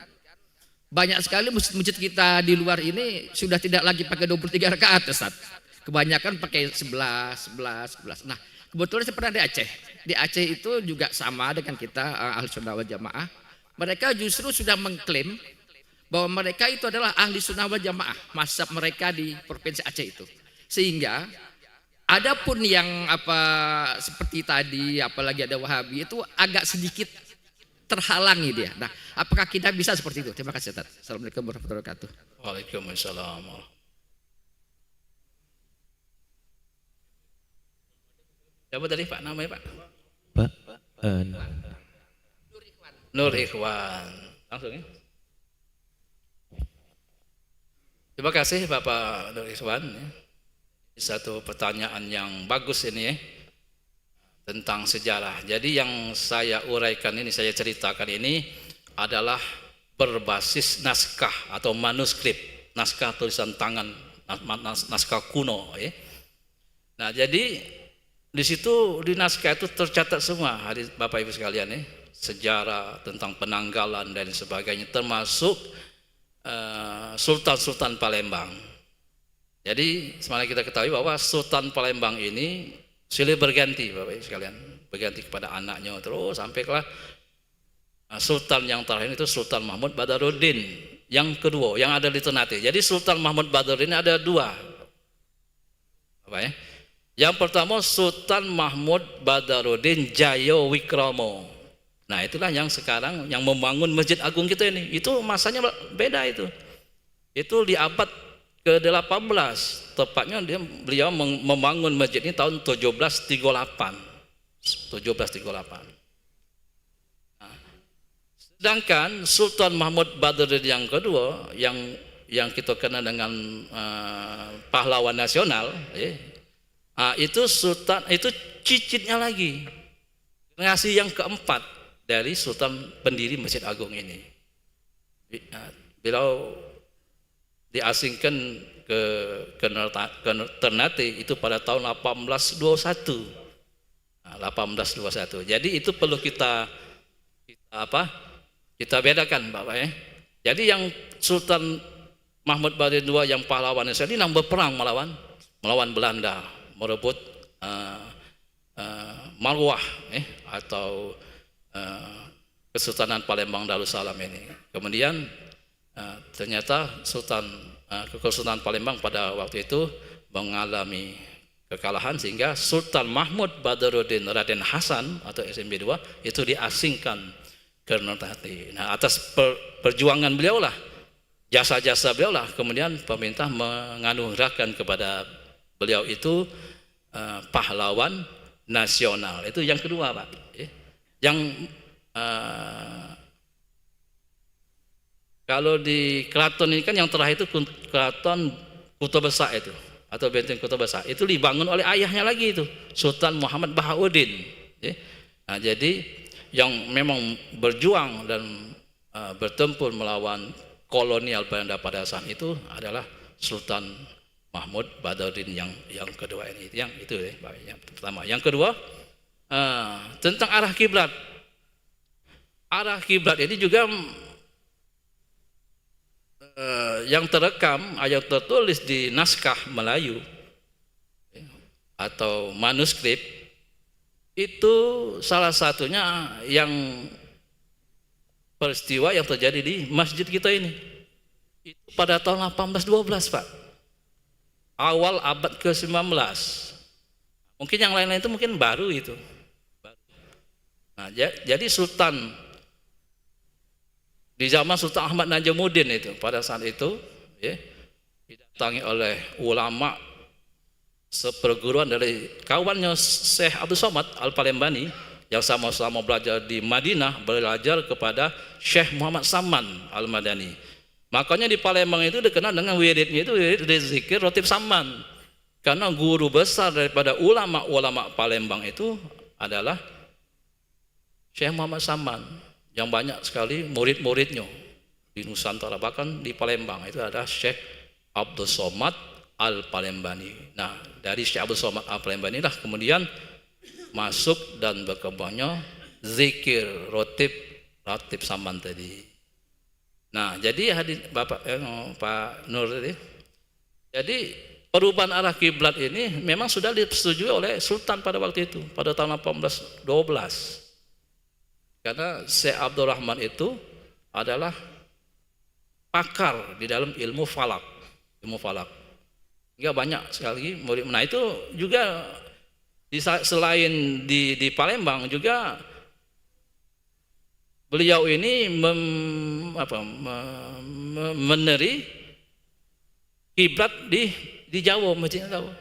Speaker 5: banyak sekali masjid kita di luar ini sudah tidak lagi pakai 23 rakaat, Ustaz. Kebanyakan pakai 11. Nah, kebetulan saya pernah di Aceh. Di Aceh itu juga sama dengan kita ahli sunnah wal jamaah. Mereka justru sudah mengklaim bahwa mereka itu adalah ahli sunnah wal jamaah. Mazhab mereka di provinsi Aceh itu. Sehingga adapun yang seperti tadi, apalagi ada Wahabi itu agak sedikit terhalangi dia. Nah, apakah kita bisa seperti itu? Terima kasih, Ustaz. Assalamualaikum warahmatullahi wabarakatuh.
Speaker 4: Waalaikumsalam. Siapa tadi Pak namanya Pak?
Speaker 3: Pak
Speaker 4: Nur Ikhwan. Langsung ya. Terima kasih Bapak Nur Ikhwan. Satu pertanyaan yang bagus ini ya, tentang sejarah. Jadi yang saya uraikan ini, saya ceritakan ini adalah berbasis naskah atau manuskrip, naskah tulisan tangan, naskah kuno ya. Nah, jadi di situ di naskah itu tercatat semua hadis Bapak Ibu sekalian ya, sejarah tentang penanggalan dan sebagainya, termasuk Sultan-Sultan Palembang. Jadi semalam kita ketahui bahwa Sultan Palembang ini silih berganti Bapak Ibu sekalian, berganti kepada anaknya terus sampailah Sultan yang terakhir itu Sultan Mahmud Badarudin yang kedua yang ada di Ternate. Jadi Sultan Mahmud Badarudin ada dua. Apa ya? Yang pertama Sultan Mahmud Badarudin Jayo Wikromo. Nah, itulah yang sekarang yang membangun Masjid Agung kita ini. Itu masanya beda itu. Itu di abad ke-18. Tepatnya beliau membangun masjid ini tahun 1738. Nah, sedangkan Sultan Mahmud Badarudin yang kedua yang kita kenal dengan pahlawan nasional itu Sultan itu cicitnya lagi, generasi yang keempat dari Sultan pendiri Masjid Agung ini. Beliau diasingkan ke Ternate itu pada tahun 1821. Nah, 1821. Jadi itu perlu kita bedakan Bapak ya. Jadi yang Sultan Mahmud Badarudin II yang pahlawan nasional ini berperang melawan Belanda, merebut Marwah atau Kesultanan Palembang Darussalam ini. Kemudian ternyata Kesultanan Palembang pada waktu itu mengalami kekalahan sehingga Sultan Mahmud Badarudin Raden Hasan atau SMB II itu diasingkan ke Ternate. Nah, atas perjuangan beliau lah, jasa-jasa beliau lah, kemudian pemerintah menganugerahkan kepada beliau itu pahlawan nasional. Itu yang kedua Pak. Yang kalau di keraton ini kan yang terakhir itu keraton Kota Besar itu atau benteng Kota Besar itu dibangun oleh ayahnya lagi itu Sultan Muhammad Bahauddin. Nah, jadi yang memang berjuang dan bertempur melawan kolonial Belanda pada saat itu adalah Sultan Mahmud Badruddin yang kedua ini. Itu yang pertama. Yang kedua, tentang arah kiblat. Arah kiblat ini juga yang terekam, yang tertulis di naskah Melayu atau manuskrip itu salah satunya yang peristiwa yang terjadi di masjid kita ini. Itu pada tahun 1812, Pak. Awal abad ke-19. Mungkin yang lain-lain itu mungkin baru itu. Nah, jadi Sultan di zaman Sultan Ahmad Najamuddin itu pada saat itu ya, didatangi oleh ulama seperguruan dari kawannya Syekh Abdul Somad Al-Palembani yang sama-sama belajar di Madinah, belajar kepada Syekh Muhammad Saman Al-Madani. Makanya di Palembang itu dikenal dengan wiridnya itu wirid zikir Rotib Saman, karena guru besar daripada ulama-ulama Palembang itu adalah Syekh Muhammad Saman, yang banyak sekali murid-muridnya di Nusantara, bahkan di Palembang itu ada Syekh Abdul Somad Al-Palembani. Nah, dari Syekh Abdul Somad Al-Palembani lah kemudian masuk dan berkembangnya zikir Rotib Saman tadi. Nah, jadi Pak Nur tadi, jadi perubahan arah kiblat ini memang sudah disetujui oleh Sultan pada waktu itu, pada tahun 1812. Karena Syekh Abdul Rahman itu adalah pakar di dalam ilmu falak. Hingga banyak sekali murid. Nah, itu juga selain di Palembang juga beliau ini meneri kiblat di Jawa, Masjid Jawa.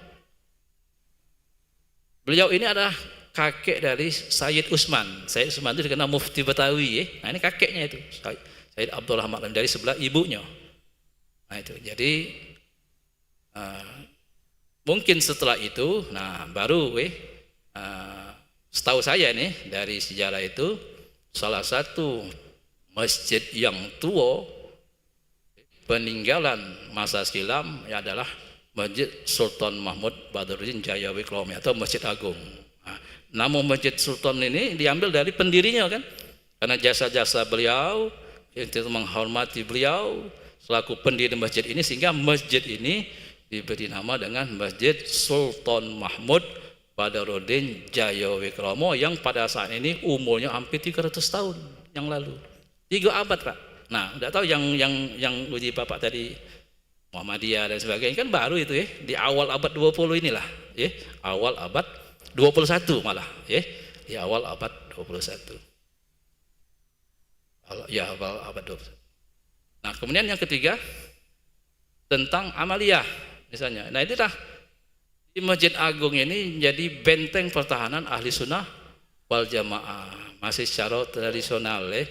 Speaker 4: Beliau ini adalah kakek dari Sayyid Usman. Sayyid Usman itu dikenal mufti Betawi ya. Nah, ini kakeknya itu, Sayyid Abdul Rahman, dari sebelah ibunya. Nah, itu. Jadi mungkin setelah itu, nah baru setahu saya nih dari sejarah itu, salah satu masjid yang tua peninggalan masa silam adalah Masjid Sultan Mahmud Badruddin Jaya Wikromo atau Masjid Agung. Nah, nama Masjid Sultan ini diambil dari pendirinya kan, karena jasa-jasa beliau itu menghormati beliau selaku pendiri masjid ini, sehingga masjid ini diberi nama dengan Masjid Sultan Mahmud Badruddin Jaya Wikromo yang pada saat ini umurnya hampir 300 tahun yang lalu. 3 abad, Pak. Nah, tidak tahu yang uji Bapak tadi Muhammadiyah dan sebagainya kan baru itu ya, di awal abad 20 inilah, ya. Awal abad 21 malah, ya. Di awal abad 21. Ya, awal abad 21. Nah, kemudian yang ketiga tentang amaliyah misalnya. Nah, itulah di Masjid Agung ini jadi benteng pertahanan ahli sunnah wal jamaah, masih secara tradisional ya.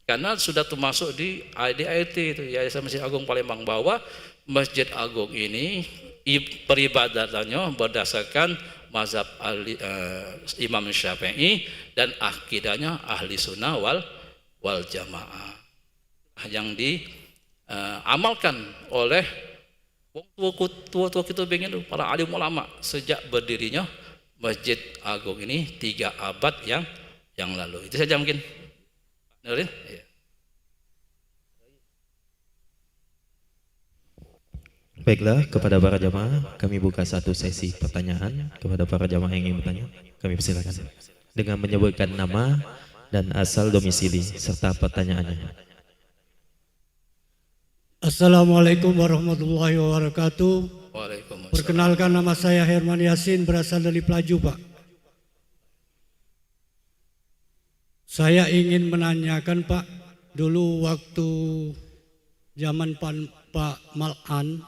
Speaker 4: Karena sudah termasuk di AIT itu Yayasan Masjid Agung Palembang, bahwa Masjid Agung ini peribadatannya berdasarkan mazhab Imam Syafi'i dan akidahnya ahli sunnah wal jamaah yang diamalkan oleh tua-tua kita pengen para alim ulama sejak berdirinya Masjid Agung ini 3 abad yang lalu. Itu saja mungkin. Nurin? Ya.
Speaker 3: Baiklah, kepada para jamaah kami buka satu sesi pertanyaan kepada para jamaah yang ingin bertanya. Kami persilakan dengan menyebutkan nama dan asal domisili serta pertanyaannya.
Speaker 6: Assalamualaikum warahmatullahi wabarakatuh.
Speaker 4: Waalaikumsalam.
Speaker 6: Perkenalkan, nama saya Herman Yasin, berasal dari Pelaju, Pak. Saya ingin menanyakan, Pak, dulu waktu zaman Pak Mal'an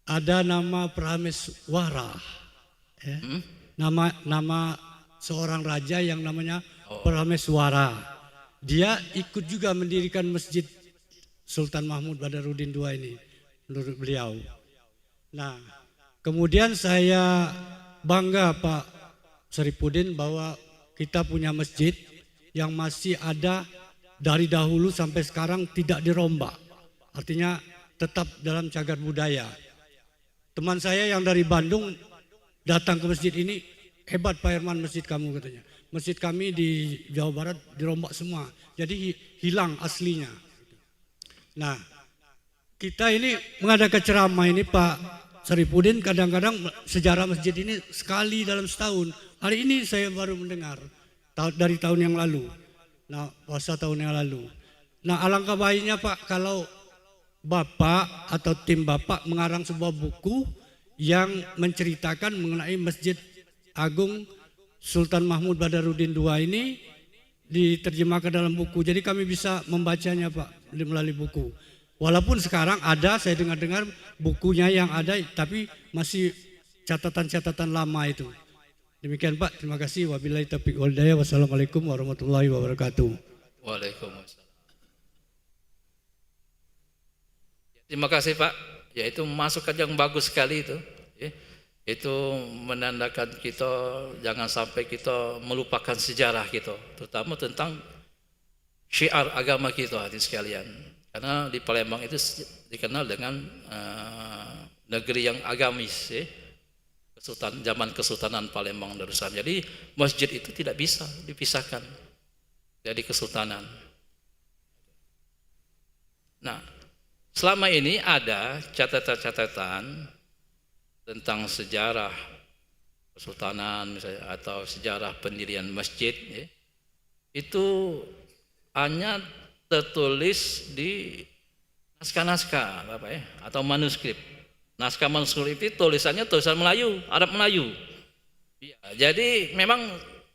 Speaker 6: ada nama Prameswara, ya. Nama seorang raja yang namanya Prameswara. Dia ikut juga mendirikan Masjid Sultan Mahmud Badruddin II ini menurut beliau. Nah, kemudian saya bangga Pak Saripudin bahwa kita punya masjid yang masih ada dari dahulu sampai sekarang tidak dirombak. Artinya tetap dalam cagar budaya. Teman saya yang dari Bandung datang ke masjid ini, hebat Pak Herman masjid kamu katanya. Masjid kami di Jawa Barat dirombak semua, jadi hilang aslinya. Nah, kita ini mengadakan ceramah ini Pak Saripudin, kadang-kadang sejarah masjid ini sekali dalam setahun. Hari ini saya baru mendengar dari tahun yang lalu. Nah, puasa tahun yang lalu. Nah, alangkah baiknya Pak kalau Bapak atau tim Bapak mengarang sebuah buku yang menceritakan mengenai Masjid Agung Sultan Mahmud Badarudin II ini, diterjemahkan dalam buku. Jadi kami bisa membacanya Pak melalui buku. Walaupun sekarang ada, saya dengar-dengar bukunya yang ada, tapi masih catatan-catatan lama itu. Demikian Pak, terima kasih. Wabillahi taufiq wal hidayah. Wassalamualaikum warahmatullahi wabarakatuh.
Speaker 4: Waalaikumsalam. Terima kasih Pak. Ya, itu masukan yang bagus sekali itu. Ya. Itu menandakan kita jangan sampai kita melupakan sejarah kita, terutama tentang syiar agama kita hadirin sekalian. Karena di Palembang itu dikenal dengan negeri yang agamis, ya. Zaman Kesultanan Palembang Darussalam. Jadi masjid itu tidak bisa dipisahkan dari kesultanan. Nah, selama ini ada catatan-catatan tentang sejarah kesultanan misalnya, atau sejarah pendirian masjid, ya. Itu hanya tertulis di naskah-naskah Bapak, ya, atau manuskrip. Naskah manuskrip itu tulisannya tulisan Melayu, Arab Melayu. Ya, jadi memang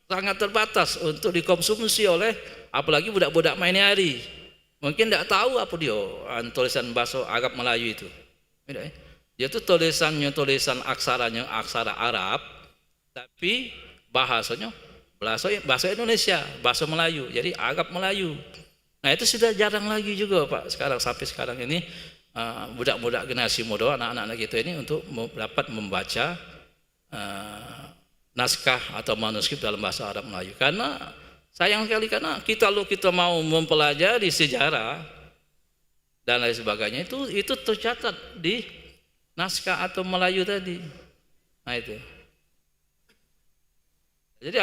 Speaker 4: sangat terbatas untuk dikonsumsi oleh apalagi budak-budak main hari. Mungkin tidak tahu apa dia tulisan bahasa Arab Melayu itu. Tidak, ya? Dia itu tulisannya tulisan aksaranya aksara Arab, tapi bahasanya bahasa Indonesia, bahasa Melayu. Jadi Arab Melayu. Nah, itu sudah jarang lagi juga Pak sekarang, sampai sekarang ini budak-budak generasi muda, anak-anak kita ini untuk dapat membaca naskah atau manuskrip dalam bahasa Arab Melayu. Karena sayang sekali, karena kita mau mempelajari sejarah dan lain sebagainya, itu tercatat di naskah atau Melayu tadi. Nah itu. Jadi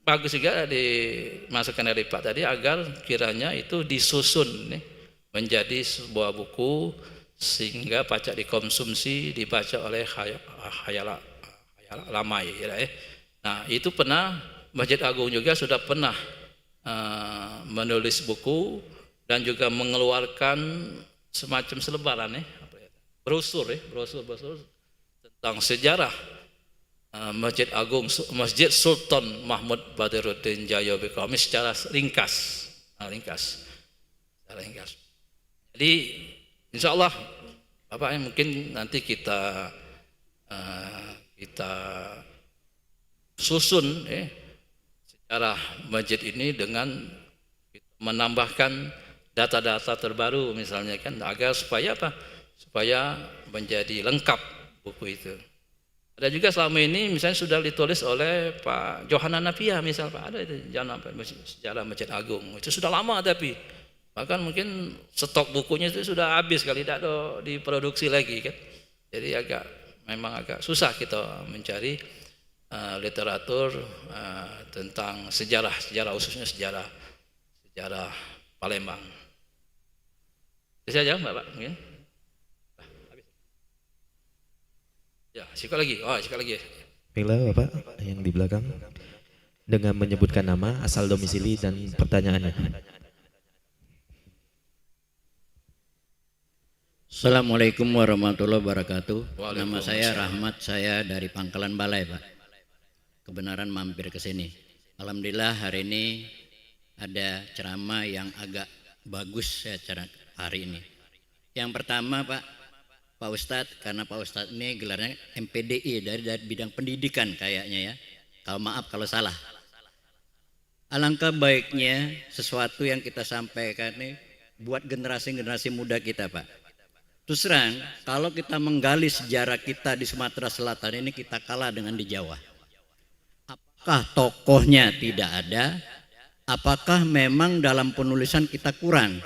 Speaker 4: bagus juga dimasukkan dari Pak tadi agar kiranya itu disusun nih, menjadi sebuah buku sehingga pacak dikonsumsi, dibaca oleh khayal ramai, ya. Nah, itu pernah Masjid Agung juga sudah pernah menulis buku dan juga mengeluarkan semacam selebaran, brosur tentang sejarah Masjid Agung, Masjid Sultan Mahmud Badarudin Jaya Bikami secara ringkas. Jadi insya Allah Bapak, mungkin nanti kita susun sejarah masjid ini dengan menambahkan data-data terbaru misalnya kan, agar supaya apa? Supaya menjadi lengkap buku itu. Ada juga selama ini misalnya sudah ditulis oleh Pak Johanan Napia misal Pak, ada itu sejarah Masjid Agung, itu sudah lama, tapi bahkan mungkin stok bukunya itu sudah habis kali, tidak ada diproduksi lagi kan. Jadi memang agak susah kita mencari literatur tentang sejarah khususnya sejarah Palembang. Itu saja Bapak mungkin. Ya, sikap lagi.
Speaker 3: Baiklah Bapak yang di belakang dengan menyebutkan nama, asal domisili dan pertanyaannya.
Speaker 7: Assalamualaikum warahmatullahi wabarakatuh. Nama
Speaker 4: Waalaikumsalam.
Speaker 7: saya Rahmat, saya dari Pangkalan Balai Pak. Kebenaran mampir ke sini. Alhamdulillah hari ini ada ceramah yang agak bagus ya hari ini. Yang pertama Pak Ustadz, karena Pak Ustadz ini gelarnya MPDI dari bidang pendidikan kayaknya ya. Kalau maaf kalau salah. Alangkah baiknya sesuatu yang kita sampaikan ini buat generasi-generasi muda kita Pak. Terus terang, kalau kita menggali sejarah kita di Sumatera Selatan ini, kita kalah dengan di Jawa. Apakah tokohnya tidak ada apakah memang dalam penulisan kita kurang?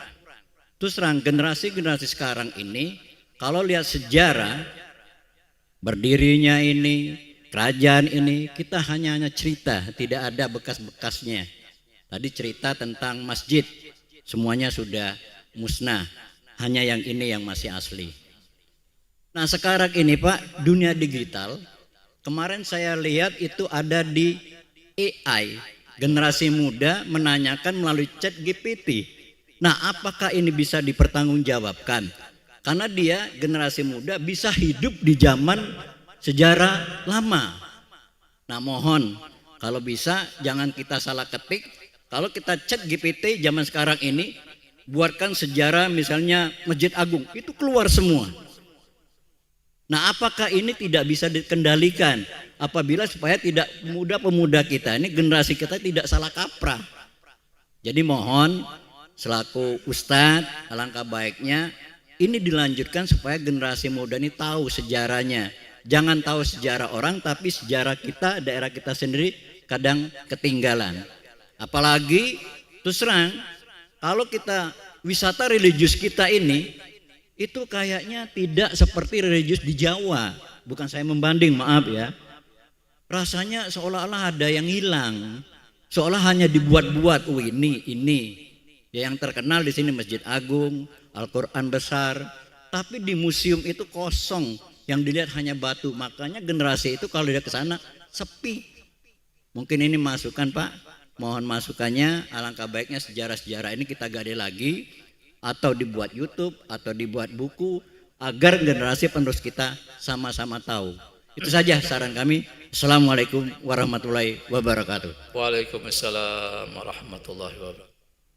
Speaker 7: Terus terang generasi-generasi sekarang ini kalau lihat sejarah berdirinya ini kerajaan ini, kita hanya cerita, tidak ada bekas-bekasnya. Tadi cerita tentang masjid, semuanya sudah musnah, hanya yang ini yang masih asli. Nah sekarang ini Pak, dunia digital, kemarin saya lihat itu ada di AI, generasi muda menanyakan melalui chat GPT. Nah apakah ini bisa dipertanggungjawabkan? Karena dia generasi muda bisa hidup di zaman sejarah lama. Nah mohon kalau bisa jangan kita salah ketik. Kalau kita chat GPT zaman sekarang ini, buatkan sejarah misalnya Masjid Agung, itu keluar semua. Nah apakah ini tidak bisa dikendalikan apabila supaya tidak pemuda-pemuda kita ini, generasi kita tidak salah kaprah. Jadi mohon selaku Ustadz, alangkah baiknya ini dilanjutkan supaya generasi muda ini tahu sejarahnya. Jangan tahu sejarah orang, tapi sejarah kita, daerah kita sendiri kadang ketinggalan. Apalagi terus terang, kalau kita wisata religius kita ini, itu kayaknya tidak seperti religius di Jawa. Bukan saya membanding, maaf ya. Rasanya seolah-olah ada yang hilang, seolah hanya dibuat-buat. Ini. Ya, yang terkenal di sini Masjid Agung, Al-Quran besar, tapi di museum itu kosong. Yang dilihat hanya batu, makanya generasi itu kalau dia ke sana sepi. Mungkin ini masukan Pak, mohon masukannya. Alangkah baiknya sejarah-sejarah ini kita gali lagi, atau dibuat YouTube, atau dibuat buku, agar generasi penerus kita sama-sama tahu. Itu saja saran kami. Assalamualaikum warahmatullahi wabarakatuh.
Speaker 4: Waalaikumsalam warahmatullahi wabarakatuh.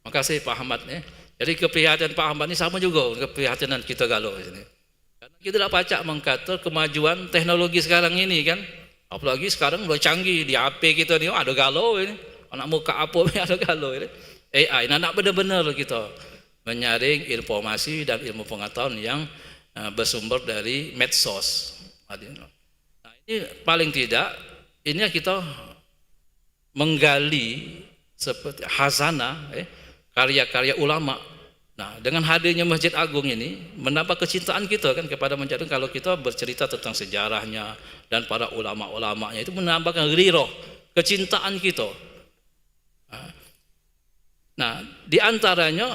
Speaker 4: Makasih Pak Ahmad nih. Jadi keprihatinan Pak Ahmad ini sama juga keprihatinan kita galau di sini. Kita tidak pacak mengkata kemajuan teknologi sekarang ini kan. Apalagi sekarang udah canggih di HP kita ni, ada galau ini. Anak muka apa ada galau ini. AI, nak benar-benar kita menyaring informasi dan ilmu pengetahuan yang bersumber dari medsos. Nah, ini paling tidak ini kita menggali seperti khazanah karya-karya ulama. Nah, dengan hadirnya Masjid Agung ini menambah kecintaan kita kan kepada Masjid Agung. Kalau kita bercerita tentang sejarahnya dan para ulama-ulamanya, itu menambahkan ghairah, kecintaan kita. Nah, di antaranya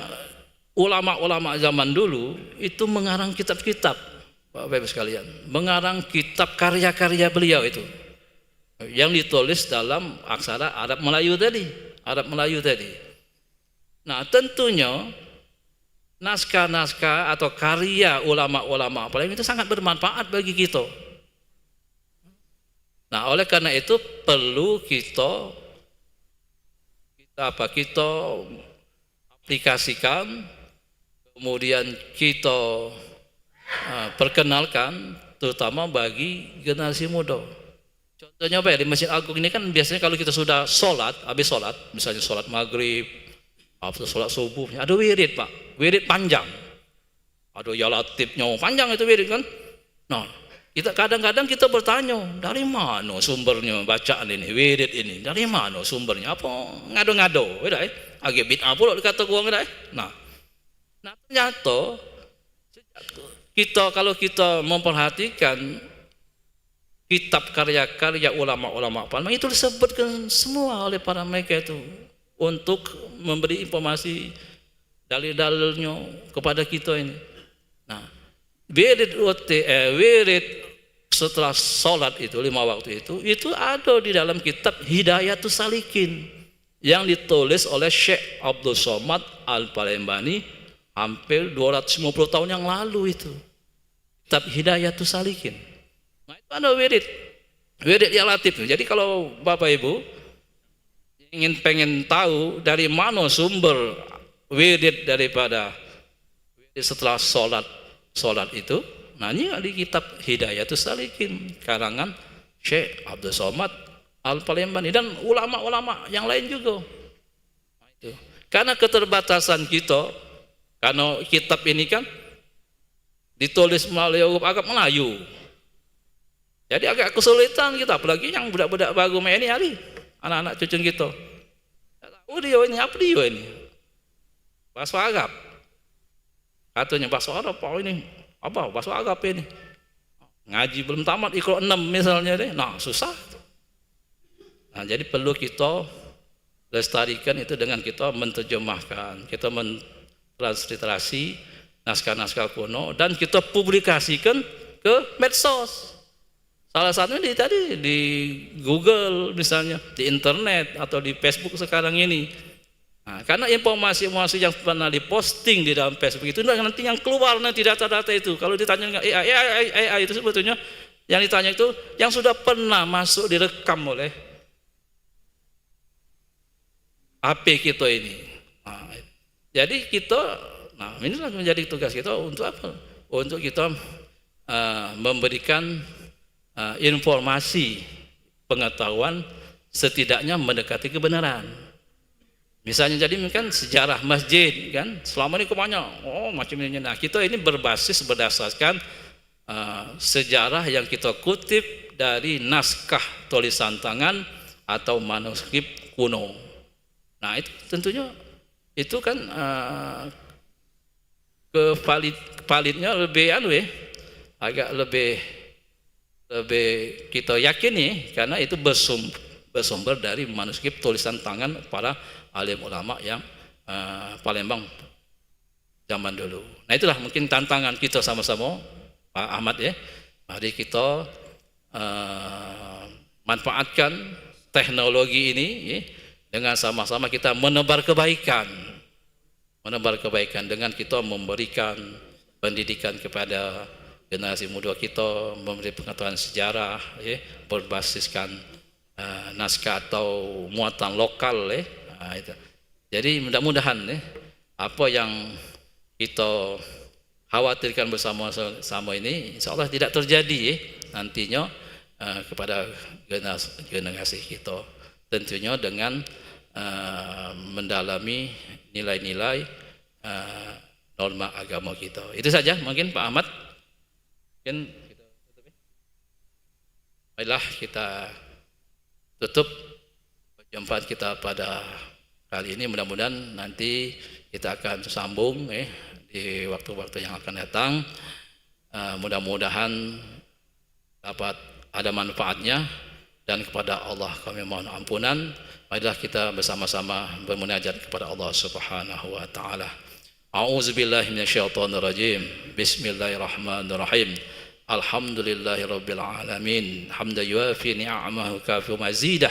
Speaker 4: ulama-ulama zaman dulu itu mengarang kitab-kitab, Bapak Ibu sekalian, mengarang kitab karya-karya beliau itu yang ditulis dalam aksara Arab Melayu tadi. Nah, tentunya naskah-naskah atau karya ulama-ulama apalagi itu sangat bermanfaat bagi kita. Nah, oleh karena itu perlu kita aplikasikan, kemudian kita perkenalkan terutama bagi generasi muda. Contohnya apa ya, di Masjid Agung ini kan biasanya kalau kita sudah habis sholat, misalnya sholat maghrib, habis sholat subuh, ada wirid Pak, wirid panjang, ada ya latifnya panjang itu wirid kan. Nah, kita kadang-kadang kita bertanya, dari mana sumbernya bacaan ini, wirid ini, dari mana sumbernya? Apa ngado-ngado, agak bid'ah pula dikata gua nggak? Nah ternyata kalau kita memperhatikan kitab karya-karya ulama-ulama itu disebutkan semua oleh para mereka itu untuk memberi informasi dalil-dalilnya kepada kita ini. Nah, wirid setelah sholat itu 5 waktu itu ada di dalam kitab Hidayatus Salikin yang ditulis oleh Syekh Abdul Somad Al-Palembani hampir 250 tahun yang lalu itu. Kitab Hidayatus Salikin. Nah, itu ada wirid yang latif. Jadi kalau Bapak Ibu pengen tahu dari mana sumber wirid daripada wirid setelah sholat itu, nah ini di kitab Hidayatus Salikin karangan Syekh Abdul Somad Al-Palembani dan ulama-ulama yang lain juga. Nah, itu. Karena keterbatasan kita, karena kitab ini kan ditulis melalui agama Melayu, jadi agak kesulitan kita, apalagi yang budak-budak baru ini hari anak-anak cucu kita. Oh dia ini apa dia ini? Bahasa Arab. Katanya bahasa Arab, oh ini apa? Bahasa Arab ini. Ngaji belum tamat, Iqra 6 misalnya deh. Nah, susah. Nah, jadi perlu kita lestarikan itu dengan kita menterjemahkan, kita mentransliterasi naskah-naskah kuno dan kita publikasikan ke medsos. Salah satunya tadi di Google misalnya, di internet atau di Facebook sekarang ini. Nah, karena informasi-informasi yang pernah diposting di dalam Facebook itu nanti yang keluar nanti data-data itu. Kalau ditanya AI itu sebetulnya yang ditanya itu yang sudah pernah masuk direkam oleh HP kita ini. Nah, jadi kita, nah inilah menjadi tugas kita untuk apa? Untuk kita memberikan informasi pengetahuan setidaknya mendekati kebenaran. Misalnya jadi kan sejarah masjid kan selama ini banyak macam ini. Nah kita ini berdasarkan sejarah yang kita kutip dari naskah tulisan tangan atau manuskrip kuno. Nah itu tentunya itu kan validnya lebih agak lebih kita yakini karena itu bersumber dari manuskrip tulisan tangan para alim ulama yang Palembang zaman dulu. Nah itulah mungkin tantangan kita sama-sama Pak Ahmad ya. Mari kita manfaatkan teknologi ini ya, dengan sama-sama kita menebar kebaikan dengan kita memberikan pendidikan kepada generasi muda kita, memberi pengetahuan sejarah ya, berbasiskan naskah atau muatan lokal ya. Nah, itu. Jadi mudah-mudahan apa yang kita khawatirkan bersama-sama ini insya Allah tidak terjadi nantinya kepada generasi kita, tentunya dengan mendalami nilai-nilai norma agama kita. Itu saja mungkin Pak Ahmad. Mungkin kita tutup ya. Baiklah kita tutup perjumpaan kita pada kali ini, mudah-mudahan nanti kita akan sambung di waktu-waktu yang akan datang. Mudah-mudahan dapat ada manfaatnya dan kepada Allah kami mohon ampunan. Marilah kita bersama-sama bermunajat kepada Allah Subhanahu wa taala. A'udzubillahi minasyaitonirrajim. Bismillahirrahmanirrahim. Alhamdulillahirabbil alamin. Hamdan yuafi ni'amahu kafi mazidah.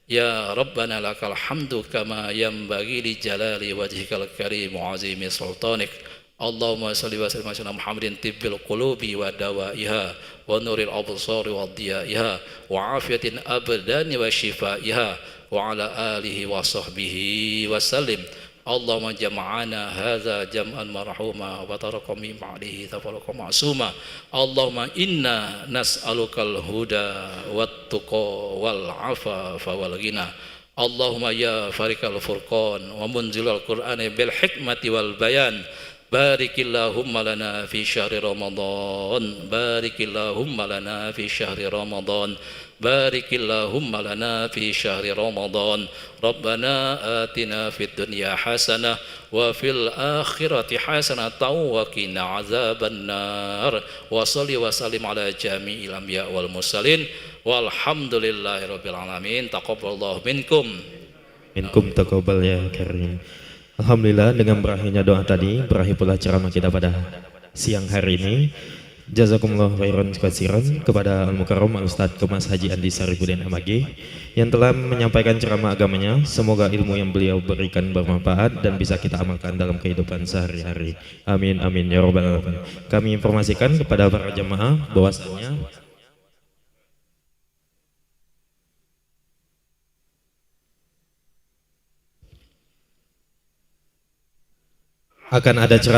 Speaker 4: Ya Rabbana lakal hamdu kama yanbaghi li jalali wajhikal karim wa azimi sultanik. Allahumma salli wa sallim ala Muhammadin tibbil qulubi wa dawaiha wa nuril absari wa diyaiha wa afiyatin abdani wa shifaiha wa ala alihi wa sahbihi wa sallim. Allahumma jama'ana hadza jam'an marhuma wa taraka min ba'dihi tafarraqa ma'suma. Allahumma inna nas'alukal huda wat tuqa wal afafa wal ghina. Allahumma ya farikal furqan wa munzilal qur'ani bil hikmati wal bayan. Barikillahumma lana fi syahri Ramadan. Barikillahumma lana fi syahri Ramadan. Barikillahumma lana fi syahri Ramadan. Rabbana atina fid dunya hasanah wa fil akhirati hasanatan wa qina azabannar. Wa shalli wa sallim ala jami'il anbiya wal mursalin walhamdulillahirabbil alamin. Taqabbalallahu minkum
Speaker 3: taqabbal ya karim. Alhamdulillah, dengan berakhirnya doa tadi berakhir pula ceramah kita pada siang hari ini. Jazakumullah khairan katsiran kepada Al-Mukarram Al-Ustaz Kemas Haji Andi Sarifudin MAG yang telah menyampaikan ceramah agamanya. Semoga ilmu yang beliau berikan bermanfaat dan bisa kita amalkan dalam kehidupan sehari-hari. Amin amin ya rabbal alamin. Kami informasikan kepada para jamaah bahwasanya akan ada ceramah